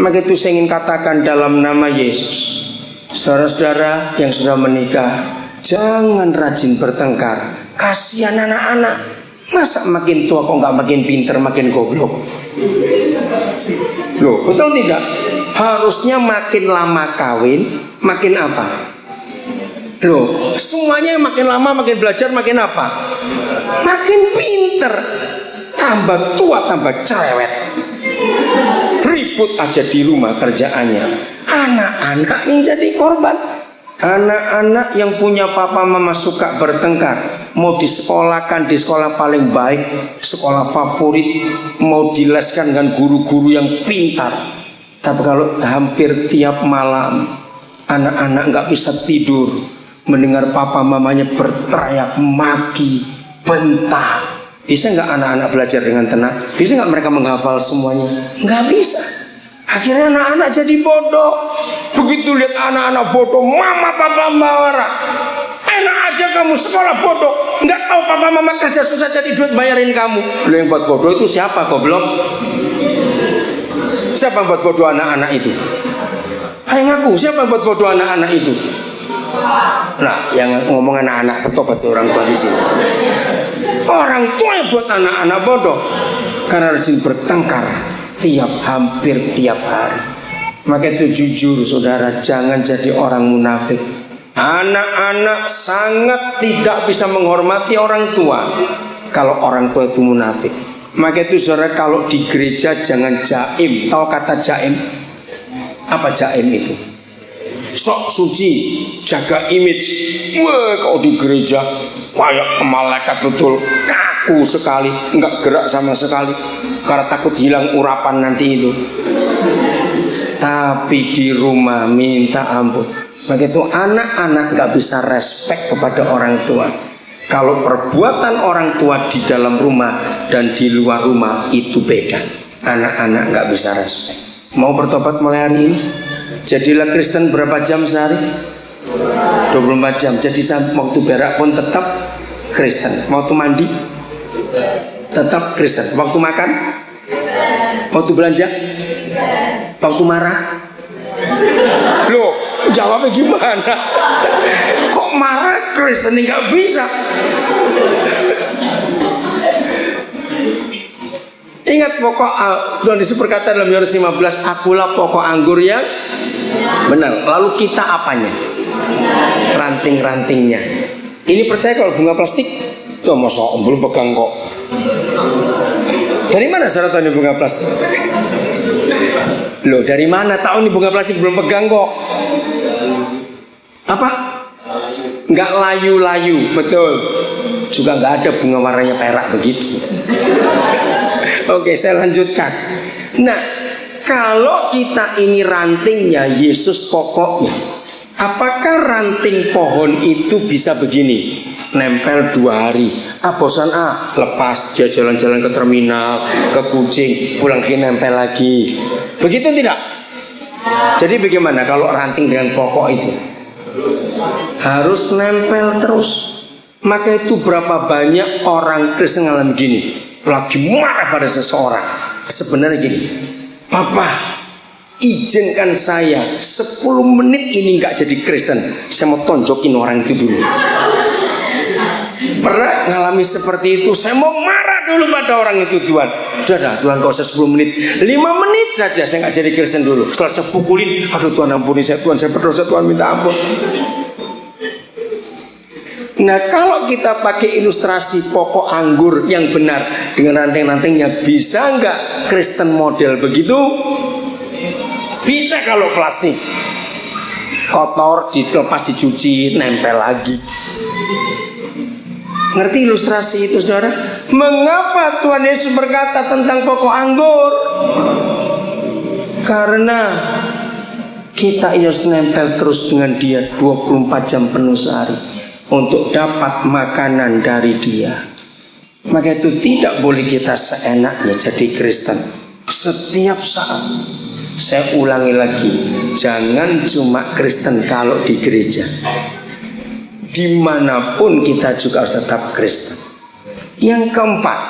Speaker 1: Maka itu saya ingin katakan dalam nama Yesus, saudara-saudara yang sudah menikah, jangan rajin bertengkar. Kasihan anak-anak. Masa makin tua kok nggak makin pinter, makin goblok? Loh, betul tidak? Harusnya makin lama kawin, makin apa? Loh, semuanya makin lama makin belajar, makin apa? Makin pinter. Tambah tua, tambah cerewet. Ribut aja di rumah kerjaannya. Anak-anak yang jadi korban. Anak-anak yang punya papa mama suka bertengkar, mau disekolahkan di sekolah paling baik, sekolah favorit, mau dileskan dengan guru-guru yang pintar. Tapi kalau hampir tiap malam anak-anak nggak bisa tidur, mendengar papa mamanya berteriak, maki, bentak, Bisa nggak anak-anak belajar dengan tenang? Bisa nggak mereka menghafal semuanya? Nggak bisa. Akhirnya anak-anak jadi bodoh. Begitu lihat anak-anak bodoh, mama papa marah. Enak aja kamu sekolah bodoh, nggak tahu papa mama kerja susah jadi duit bayarin kamu. Lo yang buat bodoh itu siapa goblok? Siapa yang buat bodoh anak-anak itu? Ayo ngaku, siapa yang buat bodoh anak-anak itu? Nah, yang ngomong anak-anak bertobat orang tua di sini. Orang tua yang buat anak-anak bodoh karena rajin bertengkar hampir tiap hari. Maka itu jujur saudara, jangan jadi orang munafik. Anak-anak sangat tidak bisa menghormati orang tua kalau orang tua itu munafik. Maka itu saudara, kalau di gereja jangan jaim. Tahu kata jaim? Apa jaim itu? Sok suci, jaga image. Wah, kalau di gereja kayak malaikat betul, kaku sekali, nggak gerak sama sekali karena takut hilang urapan nanti itu. Tapi di rumah minta ampun. Begitu anak-anak nggak bisa respect kepada orang tua. Kalau perbuatan orang tua di dalam rumah dan di luar rumah itu beda. Anak-anak nggak bisa respect. Mau bertobat mulai hari ini? Jadilah Kristen berapa jam sehari? 24 jam. Jadi waktu berak pun tetap Kristen. Waktu mandi tetap Kristen. Waktu makan? Waktu belanja? Waktu marah? Loh, jawabnya gimana? Kok marah Kristen ini nggak bisa? Ingat pokok Tuhan Yesus berkata dalam Yohanes 15, akulah pokok anggur yang benar. Lalu kita apanya? Ranting-rantingnya. Ini percaya kalau bunga plastik? Tuh masa belum pegang kok. Dari mana saudara tahu ini bunga plastik? Loh, dari mana tahu ini bunga plastik belum pegang kok? Apa? Nggak layu-layu, betul. Juga nggak ada bunga warnanya perak begitu. Oke, saya lanjutkan. Nah, kalau kita ini rantingnya, Yesus pokoknya. Apakah ranting pohon itu bisa begini? Nempel 2 hari. Bosan lepas, dia jalan-jalan ke terminal, ke Kucing, pulang lagi nempel lagi. Begitu tidak? Jadi bagaimana kalau ranting dengan pokok itu? Harus nempel terus. Maka itu berapa banyak orang Kristen ngalamin gini, lagi marah pada seseorang. Sebenarnya gini, Papa, izinkan saya 10 menit ini nggak jadi Kristen. Saya mau tonjokin orang itu dulu. Pernah ngalami seperti itu? Saya mau marah dulu pada orang itu, Tuhan. Sudah, Tuhan kau usah 10 menit, 5 menit saja saya nggak jadi Kristen dulu. Setelah saya pukulin, aduh Tuhan ampuni saya, Tuhan saya berdosa, Tuhan minta ampun. Nah, kalau kita pakai ilustrasi pokok anggur yang benar dengan ranting-rantingnya, bisa nggak Kristen model begitu? Bisa kalau plastik. Kotor, dilepas, dicuci, nempel lagi. Ngerti ilustrasi itu saudara? Mengapa Tuhan Yesus berkata tentang pokok anggur? Karena kita harus nempel terus dengan dia 24 jam penuh sehari untuk dapat makanan dari dia. Maka itu tidak boleh kita seenaknya jadi Kristen. Setiap saat, saya ulangi lagi, jangan cuma Kristen kalau di gereja. Dimanapun kita juga harus tetap Kristen. Yang keempat,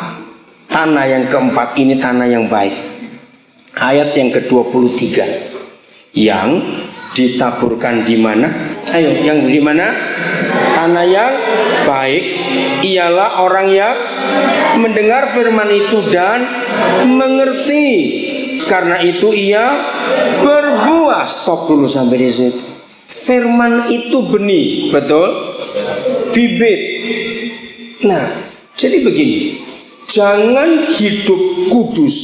Speaker 1: tanah yang keempat ini tanah yang baik. Ayat yang ke-23, yang ditaburkan di mana? Ayo, yang di mana? Tanah yang baik ialah orang yang mendengar firman itu dan mengerti. Karena itu ia berbuah. Stop dulu sampai di situ. Firman itu benih, betul? Bibit. Nah, jadi begini, jangan hidup kudus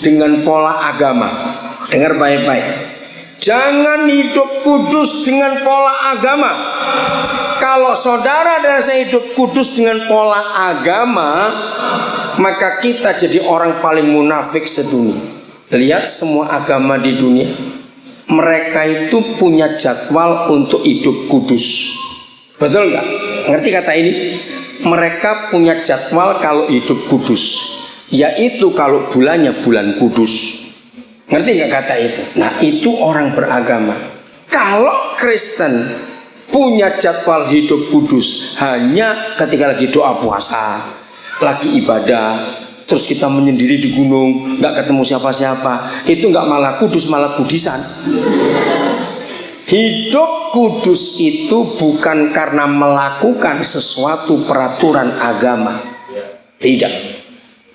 Speaker 1: dengan pola agama. Dengar baik-baik. Jangan hidup kudus dengan pola agama. Kalau saudara dan saya hidup kudus dengan pola agama, maka kita jadi orang paling munafik sedunia. Lihat semua agama di dunia, mereka itu punya jadwal untuk hidup kudus. Betul nggak? Ngerti kata ini? mereka punya jadwal kalau hidup kudus, yaitu kalau bulannya bulan kudus. Ngerti nggak kata itu? Nah, itu orang beragama. Kalau Kristen punya jadwal hidup kudus hanya ketika lagi doa puasa, lagi ibadah, terus kita menyendiri di gunung, nggak ketemu siapa-siapa, itu nggak malah kudus, malah kudisan. Hidup kudus itu bukan karena melakukan sesuatu peraturan agama, tidak.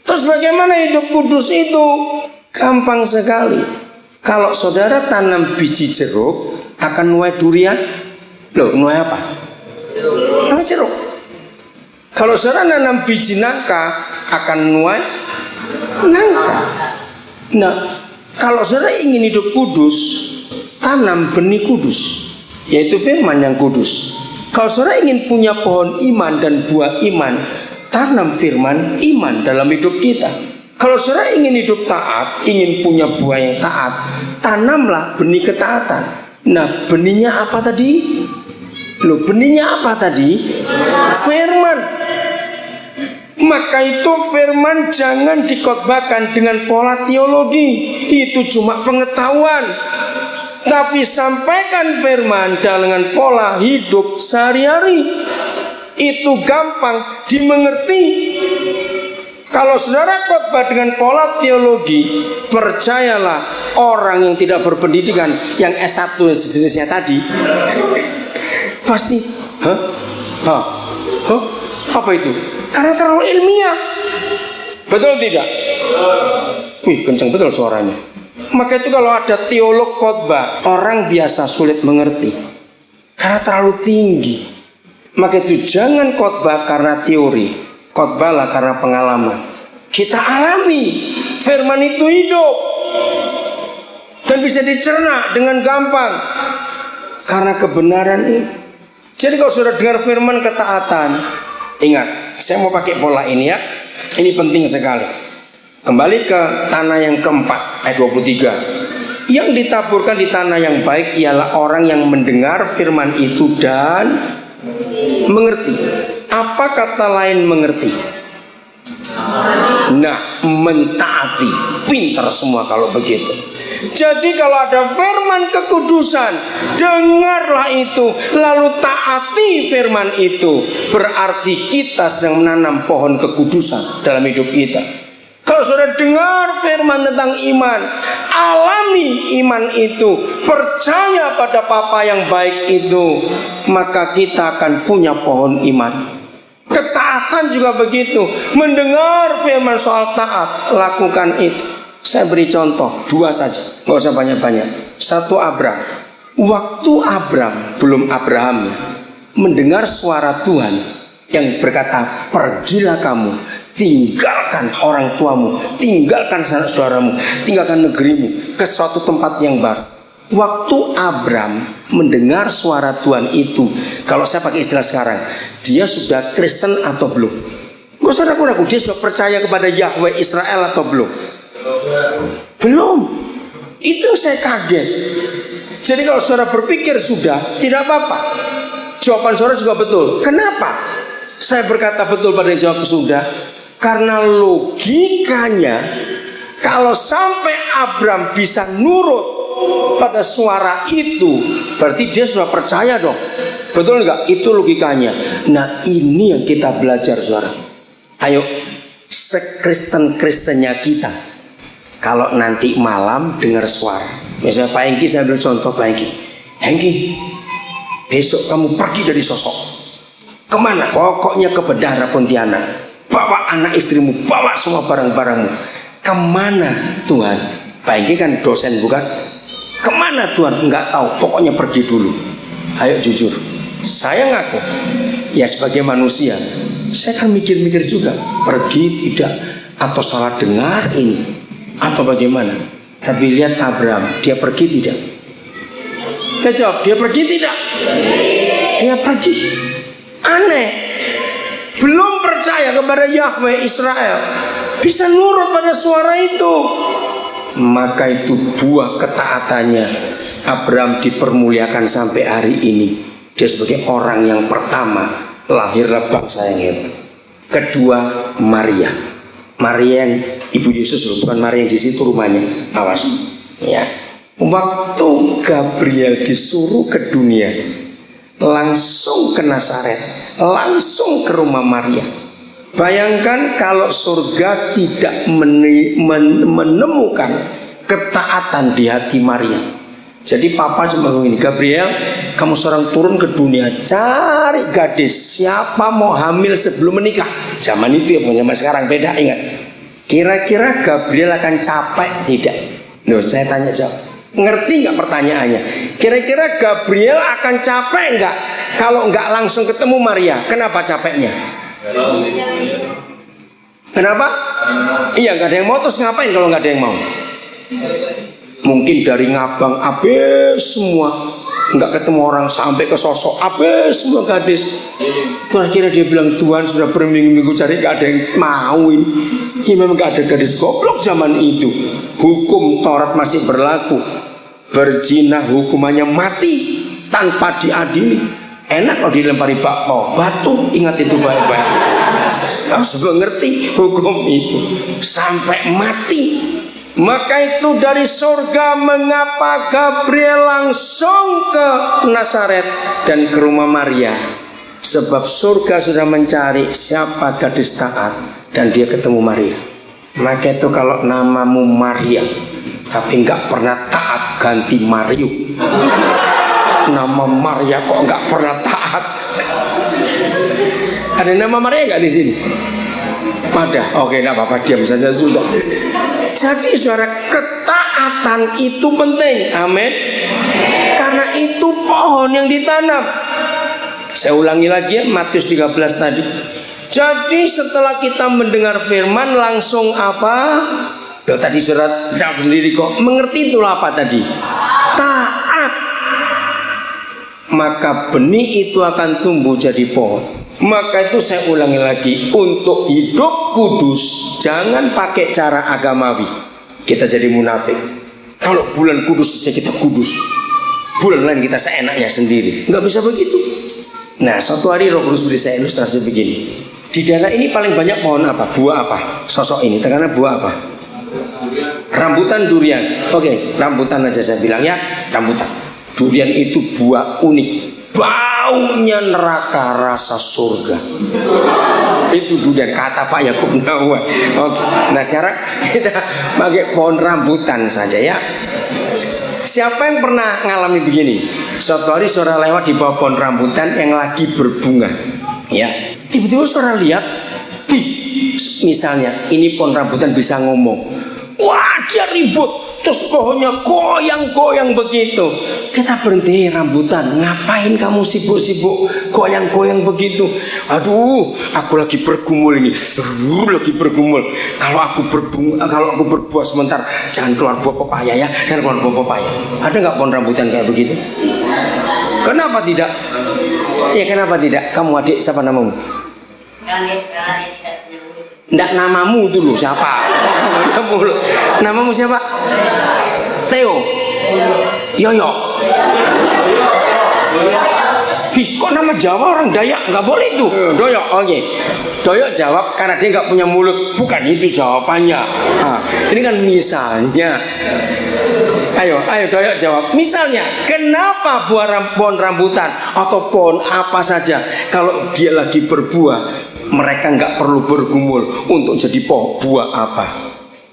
Speaker 1: Terus bagaimana hidup kudus itu? Gampang sekali. Kalau saudara tanam biji jeruk, akan nuai durian. Loh, nuai apa? Nuai jeruk. Kalau saudara nanam biji nangka, akan nuai nangka. Nah, kalau saudara ingin hidup kudus, tanam benih kudus, yaitu firman yang kudus. Kalau saudara ingin punya pohon iman dan buah iman, tanam firman iman dalam hidup kita. Kalau saudara ingin hidup taat, ingin punya buah yang taat, tanamlah benih ketaatan. Nah, benihnya apa tadi? Loh, benihnya apa tadi? Firman. Maka itu firman jangan dikhotbahkan dengan pola teologi, itu cuma pengetahuan. Tapi sampaikan firman dengan pola hidup sehari-hari, itu gampang dimengerti. Kalau saudara khotbah dengan pola teologi, percayalah orang yang tidak berpendidikan, yang S1 sejenisnya tadi, pasti apa itu? Karena terlalu ilmiah. Betul tidak? Wih, kencang betul suaranya. Maka itu kalau ada teolog khotbah, orang biasa sulit mengerti karena terlalu tinggi. Maka itu jangan khotbah karena teori, khotbahlah karena pengalaman. Kita alami firman itu hidup dan bisa dicerna dengan gampang karena kebenaran ini. Jadi kalau sudah dengar firman ketaatan, ingat, saya mau pakai pola ini ya. Ini penting sekali. Kembali ke tanah yang keempat, ayat 23. Yang ditaburkan di tanah yang baik ialah orang yang mendengar firman itu dan mengerti. Apa kata lain mengerti? Nah, mentaati. Pintar semua kalau begitu. Jadi kalau ada firman kekudusan, dengarlah itu, lalu taati firman itu. Berarti kita sedang menanam pohon kekudusan dalam hidup kita. Kalau sudah dengar firman tentang iman, alami iman itu, percaya pada Bapa yang baik itu, maka kita akan punya pohon iman. Ketaatan juga begitu. Mendengar firman soal taat, lakukan itu. Saya beri contoh 2 saja, nggak usah banyak-banyak. 1, Abram. Waktu Abram, belum Abraham, mendengar suara Tuhan yang berkata, pergilah kamu, tinggalkan orang tuamu, tinggalkan sanak saudaramu, tinggalkan negerimu, ke suatu tempat yang baru. Waktu Abram mendengar suara Tuhan itu, kalau saya pakai istilah sekarang, dia sudah Kristen atau belum? Gak usah ragu-ragu, dia sudah percaya kepada Yahweh Israel atau belum? Belum. Itu saya kaget. Jadi kalau saudara berpikir sudah, tidak apa-apa. Jawaban saudara juga betul. Kenapa saya berkata betul pada yang jawab sudah? Karena logikanya, kalau sampai Abram bisa nurut pada suara itu, berarti dia sudah percaya dong. Betul enggak? Itu logikanya. Nah, ini yang kita belajar, saudara. Ayo, sekristen-kristennya kita, kalau nanti malam dengar suara, misalnya Pak Hengki, saya ambil contoh Pak Hengki. Hengki, besok kamu pergi dari Sosok. Kemana? Pokoknya ke Bendahara Pontianak. Bawa anak istrimu, bawa semua barang-barangmu. Kemana Tuhan? Pak Hengki kan dosen bukan? Kemana Tuhan? Enggak tahu, pokoknya pergi dulu. Ayo jujur, saya ngaku, ya sebagai manusia, saya kan mikir-mikir juga, pergi tidak, atau salah dengar ini, atau bagaimana. Tapi lihat Abram, dia pergi tidak? Dia jawab, dia pergi tidak? Dia pergi. Aneh, belum percaya kepada Yahweh Israel, bisa nurut pada suara itu. Maka itu buah ketaatannya. Abram dipermuliakan sampai hari ini. Dia sebagai orang yang pertama lahirlah bangsa yang hebat. Kedua, Maria. Maria yang ibu Yesus, bukan Maria yang di situ rumahnya. Awas. Ya. Waktu Gabriel disuruh ke dunia, langsung ke Nazaret, langsung ke rumah Maria. Bayangkan kalau surga tidak menemukan ketaatan di hati Maria. Jadi papa cuma begini, Gabriel, kamu seorang turun ke dunia, cari gadis siapa mau hamil sebelum menikah. Zaman itu ya, bukan zaman sekarang, beda, ingat. Kira-kira Gabriel akan capek tidak? Loh, saya tanya jawab. Ngerti nggak pertanyaannya? Kira-kira Gabriel akan capek nggak kalau nggak langsung ketemu Maria? Kenapa capeknya? Kenapa? Iya, nggak ada yang mau, terus ngapain kalau nggak ada yang mau? Mungkin dari ngabang habis semua, nggak ketemu orang sampai ke sosok habis semua gadis. Itu akhirnya dia bilang, Tuhan sudah berminggu-minggu cari nggak ada yang mau ini. Ini memang nggak ada gadis goblok zaman itu. Hukum Taurat masih berlaku. Berzina hukumannya mati tanpa diadili. Enak kalau dilempari batu, ingat itu baik-baik. Harus mengerti hukum itu sampai mati. Maka itu dari surga mengapa Gabriel langsung ke Nazaret dan ke rumah Maria? Sebab surga sudah mencari siapa gadis taat, dan dia ketemu Maria. Maka itu kalau namamu Maria tapi nggak pernah taat, ganti Mario. Nama Maria kok nggak pernah taat? Ada nama Maria nggak di sini? Ada. Oke, nggak apa-apa, diam saja sudah. Jadi saudara, ketaatan itu penting. Amin. Karena itu pohon yang ditanam. Saya ulangi lagi ya, Matius 13 tadi. Jadi setelah kita mendengar firman langsung apa? Loh, tadi saudara jawab sendiri kok. Mengerti itulah apa tadi? Taat. Maka benih itu akan tumbuh jadi pohon. Maka itu saya ulangi lagi, untuk hidup kudus jangan pakai cara agamawi. Kita jadi munafik. Kalau bulan kudus saja kita kudus, bulan lain kita seenaknya sendiri. Nggak bisa begitu. Nah, suatu hari Roh Kudus beri saya ilustrasi begini. Di daerah ini paling banyak pohon apa? Buah apa? Sosok ini, karena buah apa? Rambutan, durian. Oke, rambutan aja saya bilang ya, rambutan. Durian itu buah unik. Baunya neraka, rasa surga. Itu durian, kata Pak Yakub Nawawi. Oke. Nah sekarang kita pakai pohon rambutan saja ya. Siapa yang pernah ngalami begini? Suatu hari saudara lewat di bawah pohon rambutan yang lagi berbunga, ya. Tiba-tiba saudara lihat, misalnya ini pohon rambutan bisa ngomong. Wah, dia ribut. Terus pohonnya goyang-goyang begitu. Kita berhenti, rambutan, ngapain kamu sibuk-sibuk goyang-goyang begitu? Aduh, aku lagi bergumul ini. Lagi bergumul. Kalau aku berbuah sebentar, jangan keluar buah pepaya ya. Jangan keluar buah pepaya. Ada nggak pohon rambutan kayak begitu? Kenapa tidak? Ya kenapa tidak? Kamu adik siapa namamu? Nggak, namamu dulu siapa? Namamu siapa? Theo. Yoyo. Kok nama Jawa orang Dayak nggak boleh itu? Doyok. Oke. Doyok jawab karena dia nggak punya mulut. Bukan itu jawabannya. Nah, ini kan misalnya. Ayo Doyok jawab. Misalnya, kenapa pohon rambutan atau pohon apa saja kalau dia lagi berbuah mereka nggak perlu bergumul untuk jadi buah apa?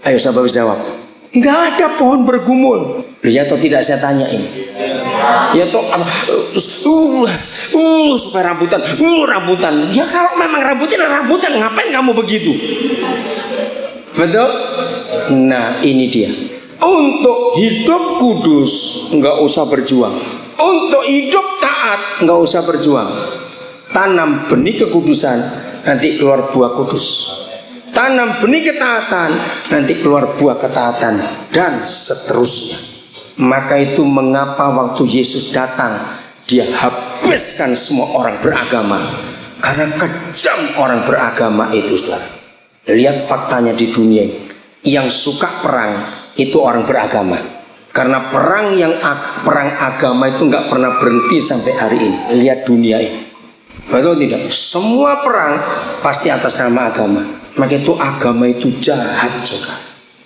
Speaker 1: Ayo sahabat jawab. Nggak ada pohon bergumul. Ya atau tidak saya tanya ini. Ya toh supaya rambutan. Ya kalau memang rambutan ngapain kamu begitu? Betul? Nah ini dia. Untuk hidup kudus nggak usah berjuang. Untuk hidup taat nggak usah berjuang. Tanam benih kekudusan, nanti keluar buah kudus. Tanam benih ketaatan, nanti keluar buah ketaatan, dan seterusnya. Maka itu mengapa waktu Yesus datang, dia habiskan semua orang beragama. Karena kejam orang beragama itu, saudara. Lihat faktanya di dunia. Yang suka perang itu orang beragama. Karena perang agama itu nggak pernah berhenti sampai hari ini. Lihat dunia ini. Betul tidak? Semua perang pasti atas nama agama. Maka itu agama itu jahat juga.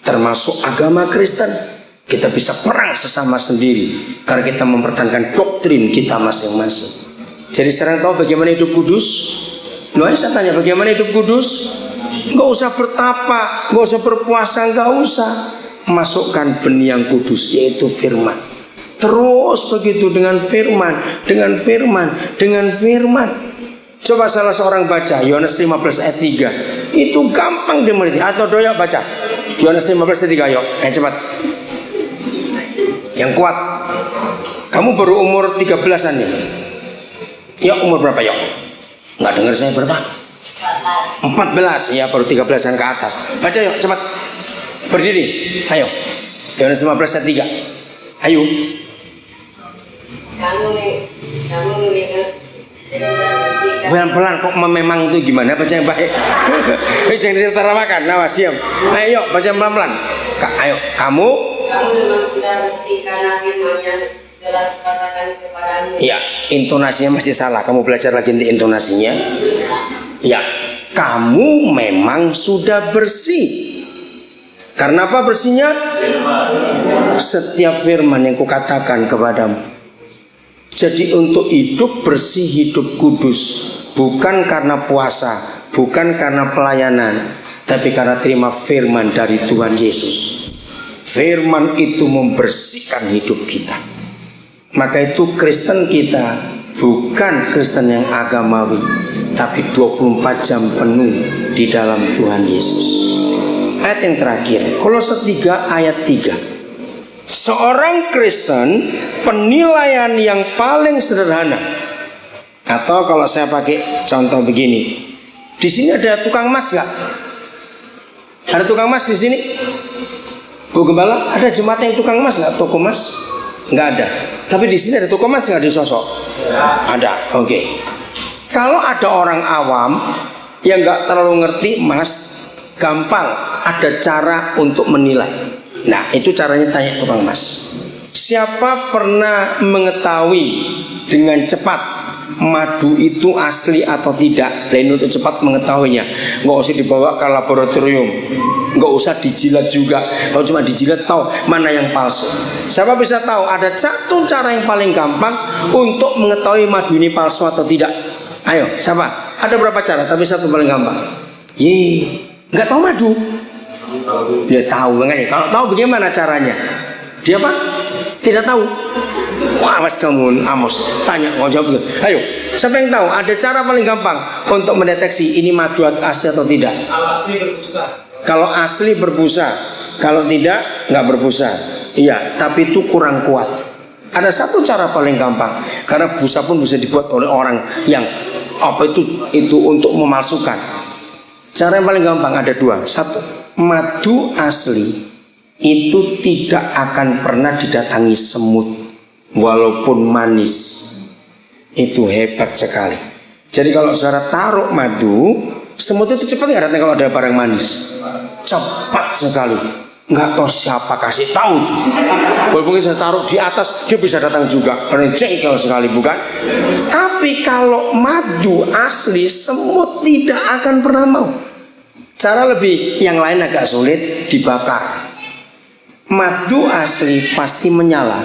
Speaker 1: Termasuk agama Kristen. Kita bisa perang sesama sendiri karena kita mempertahankan doktrin kita masing-masing. Jadi sekarang tahu bagaimana hidup kudus? Loh, saya tanya bagaimana hidup kudus? Nggak usah bertapa, nggak usah berpuasa, nggak usah. Masukkan benih yang kudus, yaitu firman. Terus begitu dengan firman, dengan firman, dengan firman. Coba salah seorang baca Yohanes 15 ayat 3. Itu gampang dimengerti. Atau doyok baca Yohanes 15 ayat 3, yuk. Cepat. Yang kuat. Kamu baru umur 13-an ya? Ya, umur berapa yuk? Nggak dengar saya berapa? 14. Ya, baru 13-an ke atas. Baca yuk, cepat. Berdiri. Ayo. Yohanes 15 ayat 3. Ayo. Pelan-pelan kok memang itu gimana? Baca yang baik. Jangan ditertawakan. Awas, diam. Ayo, baca pelan-pelan. Ayo, kamu
Speaker 2: memang sudah bersih karena firman yang telah dikatakan kepadamu.
Speaker 1: Ya, intonasinya masih salah. Kamu belajar lagi di intonasinya. Ya, kamu memang sudah bersih. Karena apa bersihnya? Setiap firman yang kukatakan kepadamu. Jadi untuk hidup bersih, hidup kudus, bukan karena puasa, bukan karena pelayanan, tapi karena terima firman dari Tuhan Yesus. Firman itu membersihkan hidup kita. Maka itu Kristen kita bukan Kristen yang agamawi, tapi 24 jam penuh di dalam Tuhan Yesus. Ayat yang terakhir, Kolose 3 ayat 3. Seorang Kristen penilaian yang paling sederhana. Atau kalau saya pakai contoh begini, di sini ada tukang emas nggak? Ada tukang emas di sini? Bu Gembala, ada jemaat yang tukang emas nggak? Toko emas? Nggak ada. Tapi di sini ada toko emas nggak di sosok? Ada. Oke. Kalau ada orang awam yang nggak terlalu ngerti emas, gampang ada cara untuk menilai. Nah, itu caranya tanya tukang emas. Siapa pernah mengetahui dengan cepat madu itu asli atau tidak? Dan untuk cepat mengetahuinya, nggak usah dibawa ke laboratorium, nggak usah dijilat juga. Kalau cuma dijilat tahu mana yang palsu. Siapa bisa tahu? Ada satu cara yang paling gampang untuk mengetahui madu ini palsu atau tidak. Ayo, siapa? Ada berapa cara? Tapi satu paling gampang. Nggak tahu madu? Dia tahu makanya. Kalau tahu bagaimana caranya? Dia apa? Tidak tahu. Wah, mas kamu Amos tanya, mau jawab. Ayo, siapa yang tahu? Ada cara paling gampang untuk mendeteksi ini madu asli atau tidak?
Speaker 3: Kalau asli berbusa.
Speaker 1: Kalau asli berbusa, kalau tidak nggak berbusa. Iya, tapi itu kurang kuat. Ada satu cara paling gampang, karena busa pun bisa dibuat oleh orang yang apa itu untuk memalsukan. Cara yang paling gampang ada dua. Satu, madu asli itu tidak akan pernah didatangi semut, walaupun manis. Itu hebat sekali. Jadi kalau saudara taruh madu, semut itu cepat nggak datang kalau ada barang manis? Cepat sekali. Nggak tahu siapa kasih tahu. Walaupun saya taruh di atas, dia bisa datang juga. Karena jengkel sekali, bukan? Tapi kalau madu asli, semut tidak akan pernah mau. Cara lebih yang lain agak sulit, dibakar. Madu asli pasti menyala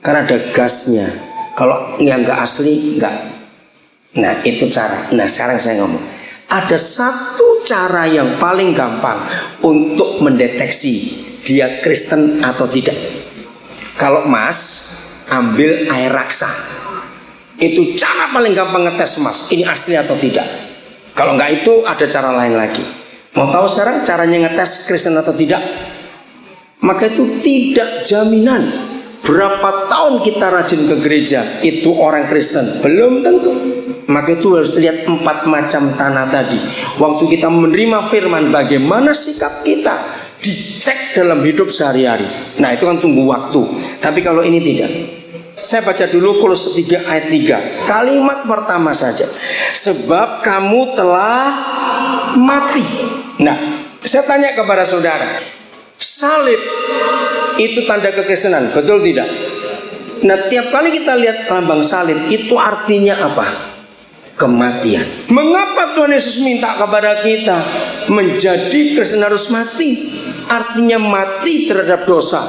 Speaker 1: karena ada gasnya. Kalau yang nggak asli, nggak. Nah, itu cara. Nah, sekarang saya ngomong. Ada satu cara yang paling gampang untuk mendeteksi dia Kristen atau tidak. Kalau emas, ambil air raksa. Itu cara paling gampang ngetes emas, ini asli atau tidak. Kalau nggak itu, ada cara lain lagi. Mau tahu sekarang caranya ngetes Kristen atau tidak? Maka itu tidak jaminan berapa tahun kita rajin ke gereja itu orang Kristen, belum tentu. Maka itu harus lihat 4 macam tanah tadi. Waktu kita menerima firman, bagaimana sikap kita, dicek dalam hidup sehari-hari. Nah, itu kan tunggu waktu. Tapi kalau ini tidak. Saya baca dulu Kolose 3 ayat 3. Kalimat pertama saja. Sebab kamu telah mati. Nah, saya tanya kepada saudara, salib itu tanda kekristenan, betul tidak? Nah, tiap kali kita lihat lambang salib, itu artinya apa? kematian. Mengapa Tuhan Yesus minta kepada kita menjadi Kristen harus mati? Artinya mati terhadap dosa.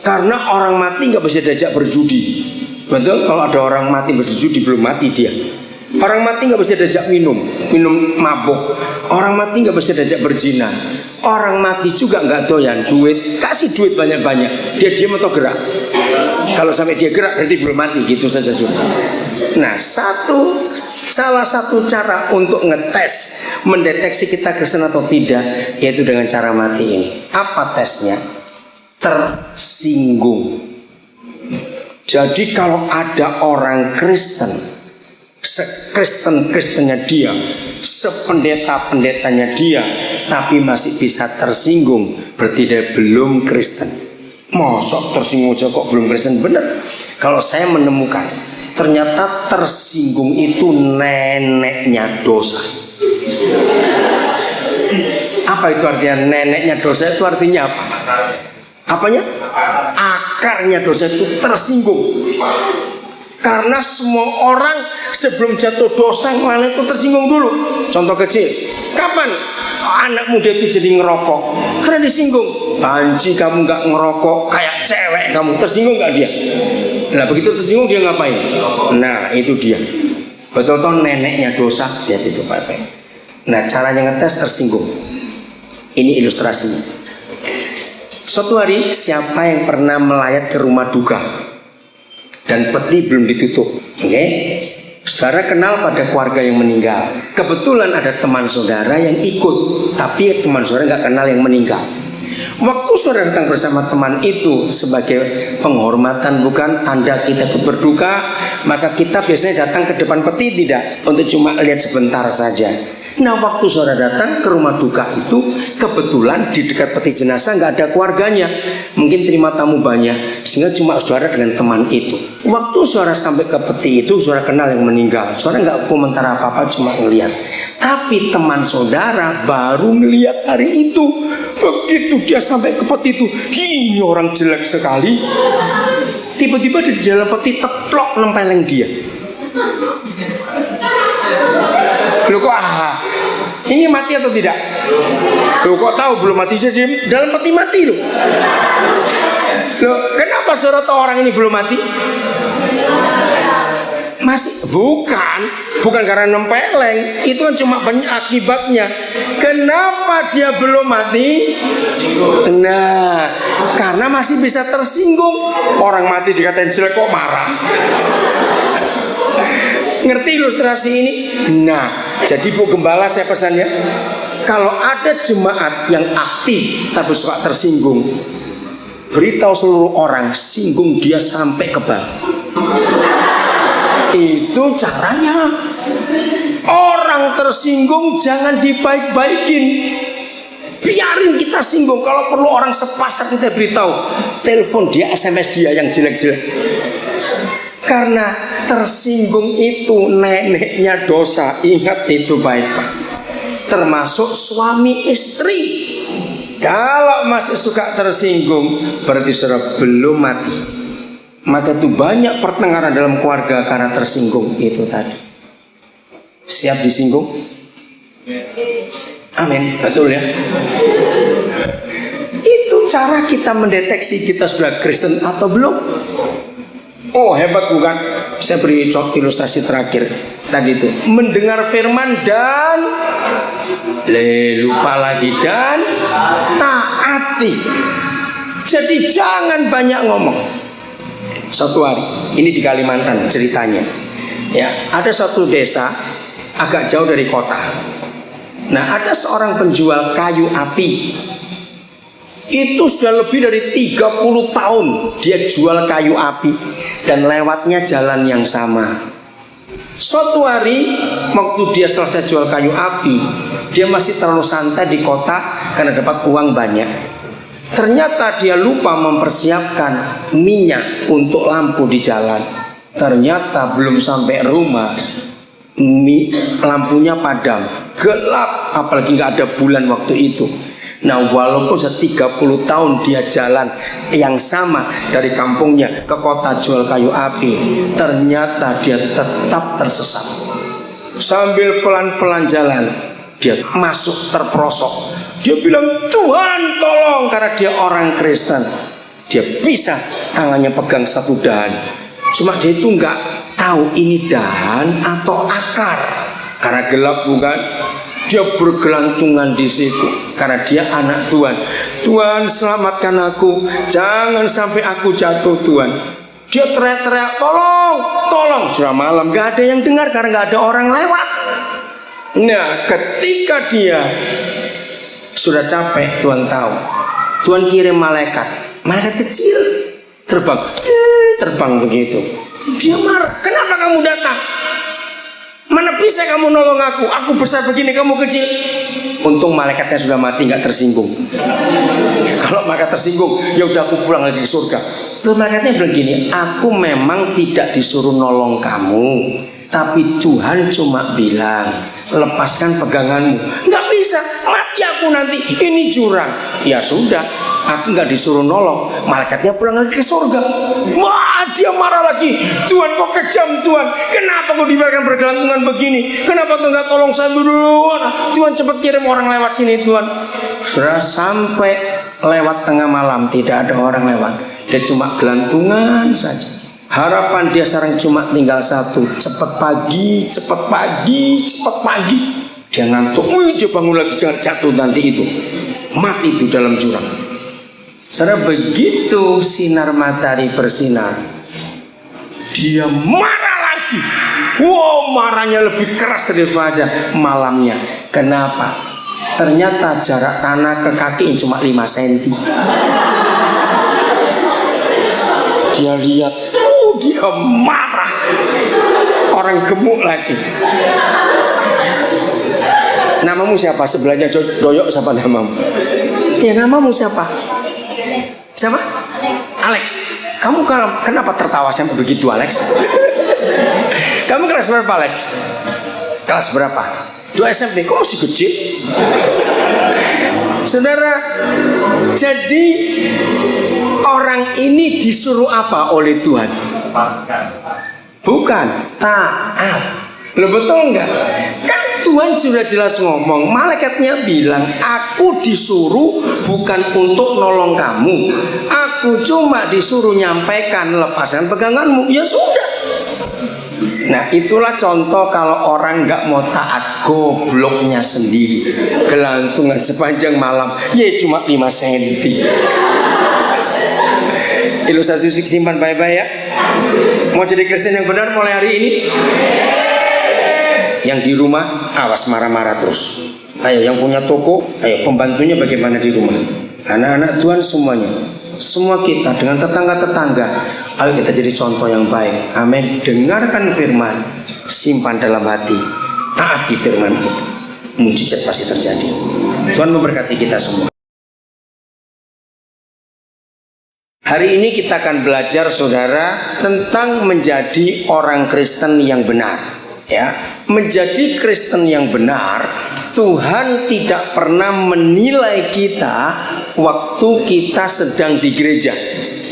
Speaker 1: Karena orang mati nggak bisa diajak berjudi. Betul? Kalau ada orang mati berjudi belum mati dia. Orang mati nggak bisa diajak minum mabuk. Orang mati nggak bisa diajak berzina. Orang mati juga nggak doyan duit. Kasih duit banyak-banyak, dia diam atau gerak? Kalau sampai dia gerak berarti belum mati, gitu saja sudah. Nah, salah satu cara untuk ngetes mendeteksi kita Kristen atau tidak, yaitu dengan cara mati ini. Apa tesnya? Tersinggung. Jadi kalau ada orang Kristen, Kristen-Kristennya dia, sependeta-pendetanya dia, tapi masih bisa tersinggung, berarti dia belum Kristen. Mosok tersinggung aja kok belum Kristen? Benar. Kalau saya menemukan, ternyata tersinggung itu neneknya dosa. Apa itu artinya neneknya dosa? Itu artinya apa? Apanya? Akarnya dosa itu tersinggung. Karena semua orang sebelum jatuh dosa malah itu tersinggung dulu. Contoh kecil, kapan anak muda itu jadi ngerokok? Karena disinggung. Banci kamu gak ngerokok kayak cewek kamu, tersinggung gak dia? Nah begitu tersinggung dia ngapain? Nah itu dia. Betul-betul neneknya dosa. Lihat itu Pak. Nah caranya ngetes tersinggung. Ini ilustrasinya. Suatu hari siapa yang pernah melayat ke rumah duka dan peti belum ditutup, oke? Saudara kenal pada keluarga yang meninggal. Kebetulan ada teman saudara yang ikut, tapi teman saudara nggak kenal yang meninggal. Waktu saudara datang bersama teman itu sebagai penghormatan, bukan tanda kita berduka, maka kita biasanya datang ke depan peti tidak, untuk cuma lihat sebentar saja. Nah waktu saudara datang ke rumah duka itu, kebetulan di dekat peti jenazah nggak ada keluarganya, mungkin terima tamu banyak, sehingga cuma saudara dengan teman itu. Waktu saudara sampai ke peti itu, saudara kenal yang meninggal. Saudara nggak komentar apa-apa, cuma ngelihat. Tapi teman saudara baru ngelihat hari itu. Begitu dia sampai ke peti itu, ini orang jelek sekali. Tiba-tiba di dalam peti teplok nempeleng dia. Loh kok ini mati atau tidak? Loh kok tahu belum mati? Jadi dalam peti mati loh. Loh kenapa saudara tahu orang ini belum mati? Masih bukan karena nempeleng, itu kan cuma banyak akibatnya. Kenapa dia belum mati? Nah, karena masih bisa tersinggung. Orang mati dikatain jelek kok marah. Ngerti ilustrasi ini? Nah, jadi Bu Gembala saya pesannya, kalau ada jemaat yang aktif tapi suka tersinggung, beritahu seluruh orang, singgung dia sampai kebal. Itu caranya. Orang tersinggung jangan dibaik-baikin, biarin kita singgung. Kalau perlu orang sepasar kita beritahu, telepon dia, SMS dia yang jelek-jelek. Karena tersinggung itu neneknya dosa. Ingat itu baik-baik. Termasuk suami istri. Kalau masih suka tersinggung, berarti saudara belum mati. Maka itu banyak pertengkaran dalam keluarga karena tersinggung itu tadi. Siap disinggung? Amin, betul ya. Itu cara kita mendeteksi kita sudah Kristen atau belum. Oh hebat bukan? Saya beri contoh ilustrasi terakhir tadi itu. Mendengar firman dan lupa lagi dan taati. Jadi jangan banyak ngomong. Suatu hari, ini di Kalimantan ceritanya. Ya, ada satu desa agak jauh dari kota. Nah, ada seorang penjual kayu api. Itu sudah lebih dari 30 tahun dia jual kayu api dan lewatnya jalan yang sama. Suatu hari waktu dia selesai jual kayu api, dia masih terlalu santai di kota karena dapat uang banyak. Ternyata dia lupa mempersiapkan minyak untuk lampu di jalan. Ternyata belum sampai rumah, lampunya padam, gelap, apalagi nggak ada bulan waktu itu. Nah walaupun 30 tahun dia jalan yang sama dari kampungnya ke kota jual kayu api, ternyata dia tetap tersesat. Sambil pelan-pelan jalan, dia masuk terperosok. Dia bilang, Tuhan tolong, karena dia orang Kristen. Dia bisa tangannya pegang satu dahan. Cuma dia itu nggak tahu ini dahan atau akar, karena gelap bukan. Dia bergelantungan di situ karena dia anak Tuhan. Tuhan selamatkan aku, jangan sampai aku jatuh Tuhan. Dia teriak-teriak, tolong, tolong. Sudah malam, gak ada yang dengar karena gak ada orang lewat. Nah, ketika dia sudah capek, Tuhan tahu. Tuhan kirim malaikat kecil, terbang begitu. Dia marah, kenapa kamu datang? Mana bisa kamu nolong aku? Aku besar begini, kamu kecil. Untung malaikatnya sudah mati, nggak tersinggung. Kalau malaikat tersinggung, ya udah aku pulang lagi ke surga. Terus malaikatnya bilang gini, aku memang tidak disuruh nolong kamu, tapi Tuhan cuma bilang, lepaskan peganganmu. Nggak bisa, mati aku nanti. Ini jurang. Ya sudah, aku nggak disuruh nolong. Malaikatnya pulang lagi ke surga. Wah, dia marah lagi. Tuhan, kok kejam Tuhan? Kenapa kau dibiarkan bergelantungan begini? Kenapa Tuhan nggak tolong saya dulu? Tuhan cepat kirim orang lewat sini Tuhan. Sudah sampai lewat tengah malam, tidak ada orang lewat. Dia cuma gelantungan saja. Harapan dia sekarang cuma tinggal satu, cepat pagi, cepat pagi, cepat pagi. Dia ngantuk, dia bangun lagi, jangan jatuh nanti itu. Mati itu dalam jurang. Karena begitu sinar matahari bersinar, dia marah lagi. Wow, marahnya lebih keras daripada malamnya. Kenapa? Ternyata jarak tanah ke kaki cuma 5 cm. Dia lihat, dia marah. Orang gemuk lagi. Namamu siapa? Sebelahnya doyok siapa namamu? Ya, namamu siapa? Siapa? Alex. Kamu kenapa tertawa sampai begitu, Alex? Kamu kelas berapa, Alex? Kelas berapa? 2 SMP. Kok masih kecil? Saudara, jadi orang ini disuruh apa oleh Tuhan? Bukan, taat. Loh, betul enggak? Kan Tuhan sudah jelas ngomong, malaikatnya bilang, aku disuruh bukan untuk nolong kamu, aku cuma disuruh nyampaikan, lepaskan peganganmu. Ya sudah. Nah, itulah contoh kalau orang nggak mau taat, gobloknya sendiri. Gelantungan sepanjang malam, ya cuma 5 cm. Ilustrasi simpan baik-baik ya. Mau jadi Kristen yang benar mulai hari ini. Yang di rumah, awas marah-marah terus. Ayo yang punya toko, ayo pembantunya bagaimana di rumah. Anak-anak Tuhan semuanya, semua kita dengan tetangga-tetangga, ayo kita jadi contoh yang baik. Amin. Dengarkan firman, simpan dalam hati, taati firman itu. Mujizat pasti terjadi. Tuhan memberkati kita semua. Hari ini kita akan belajar, saudara, tentang menjadi orang Kristen yang benar. Ya, menjadi Kristen yang benar, Tuhan tidak pernah menilai kita waktu kita sedang di gereja.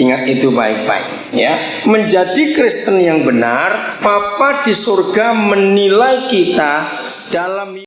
Speaker 1: Ingat itu baik-baik ya. Menjadi Kristen yang benar, Bapa di surga menilai kita dalam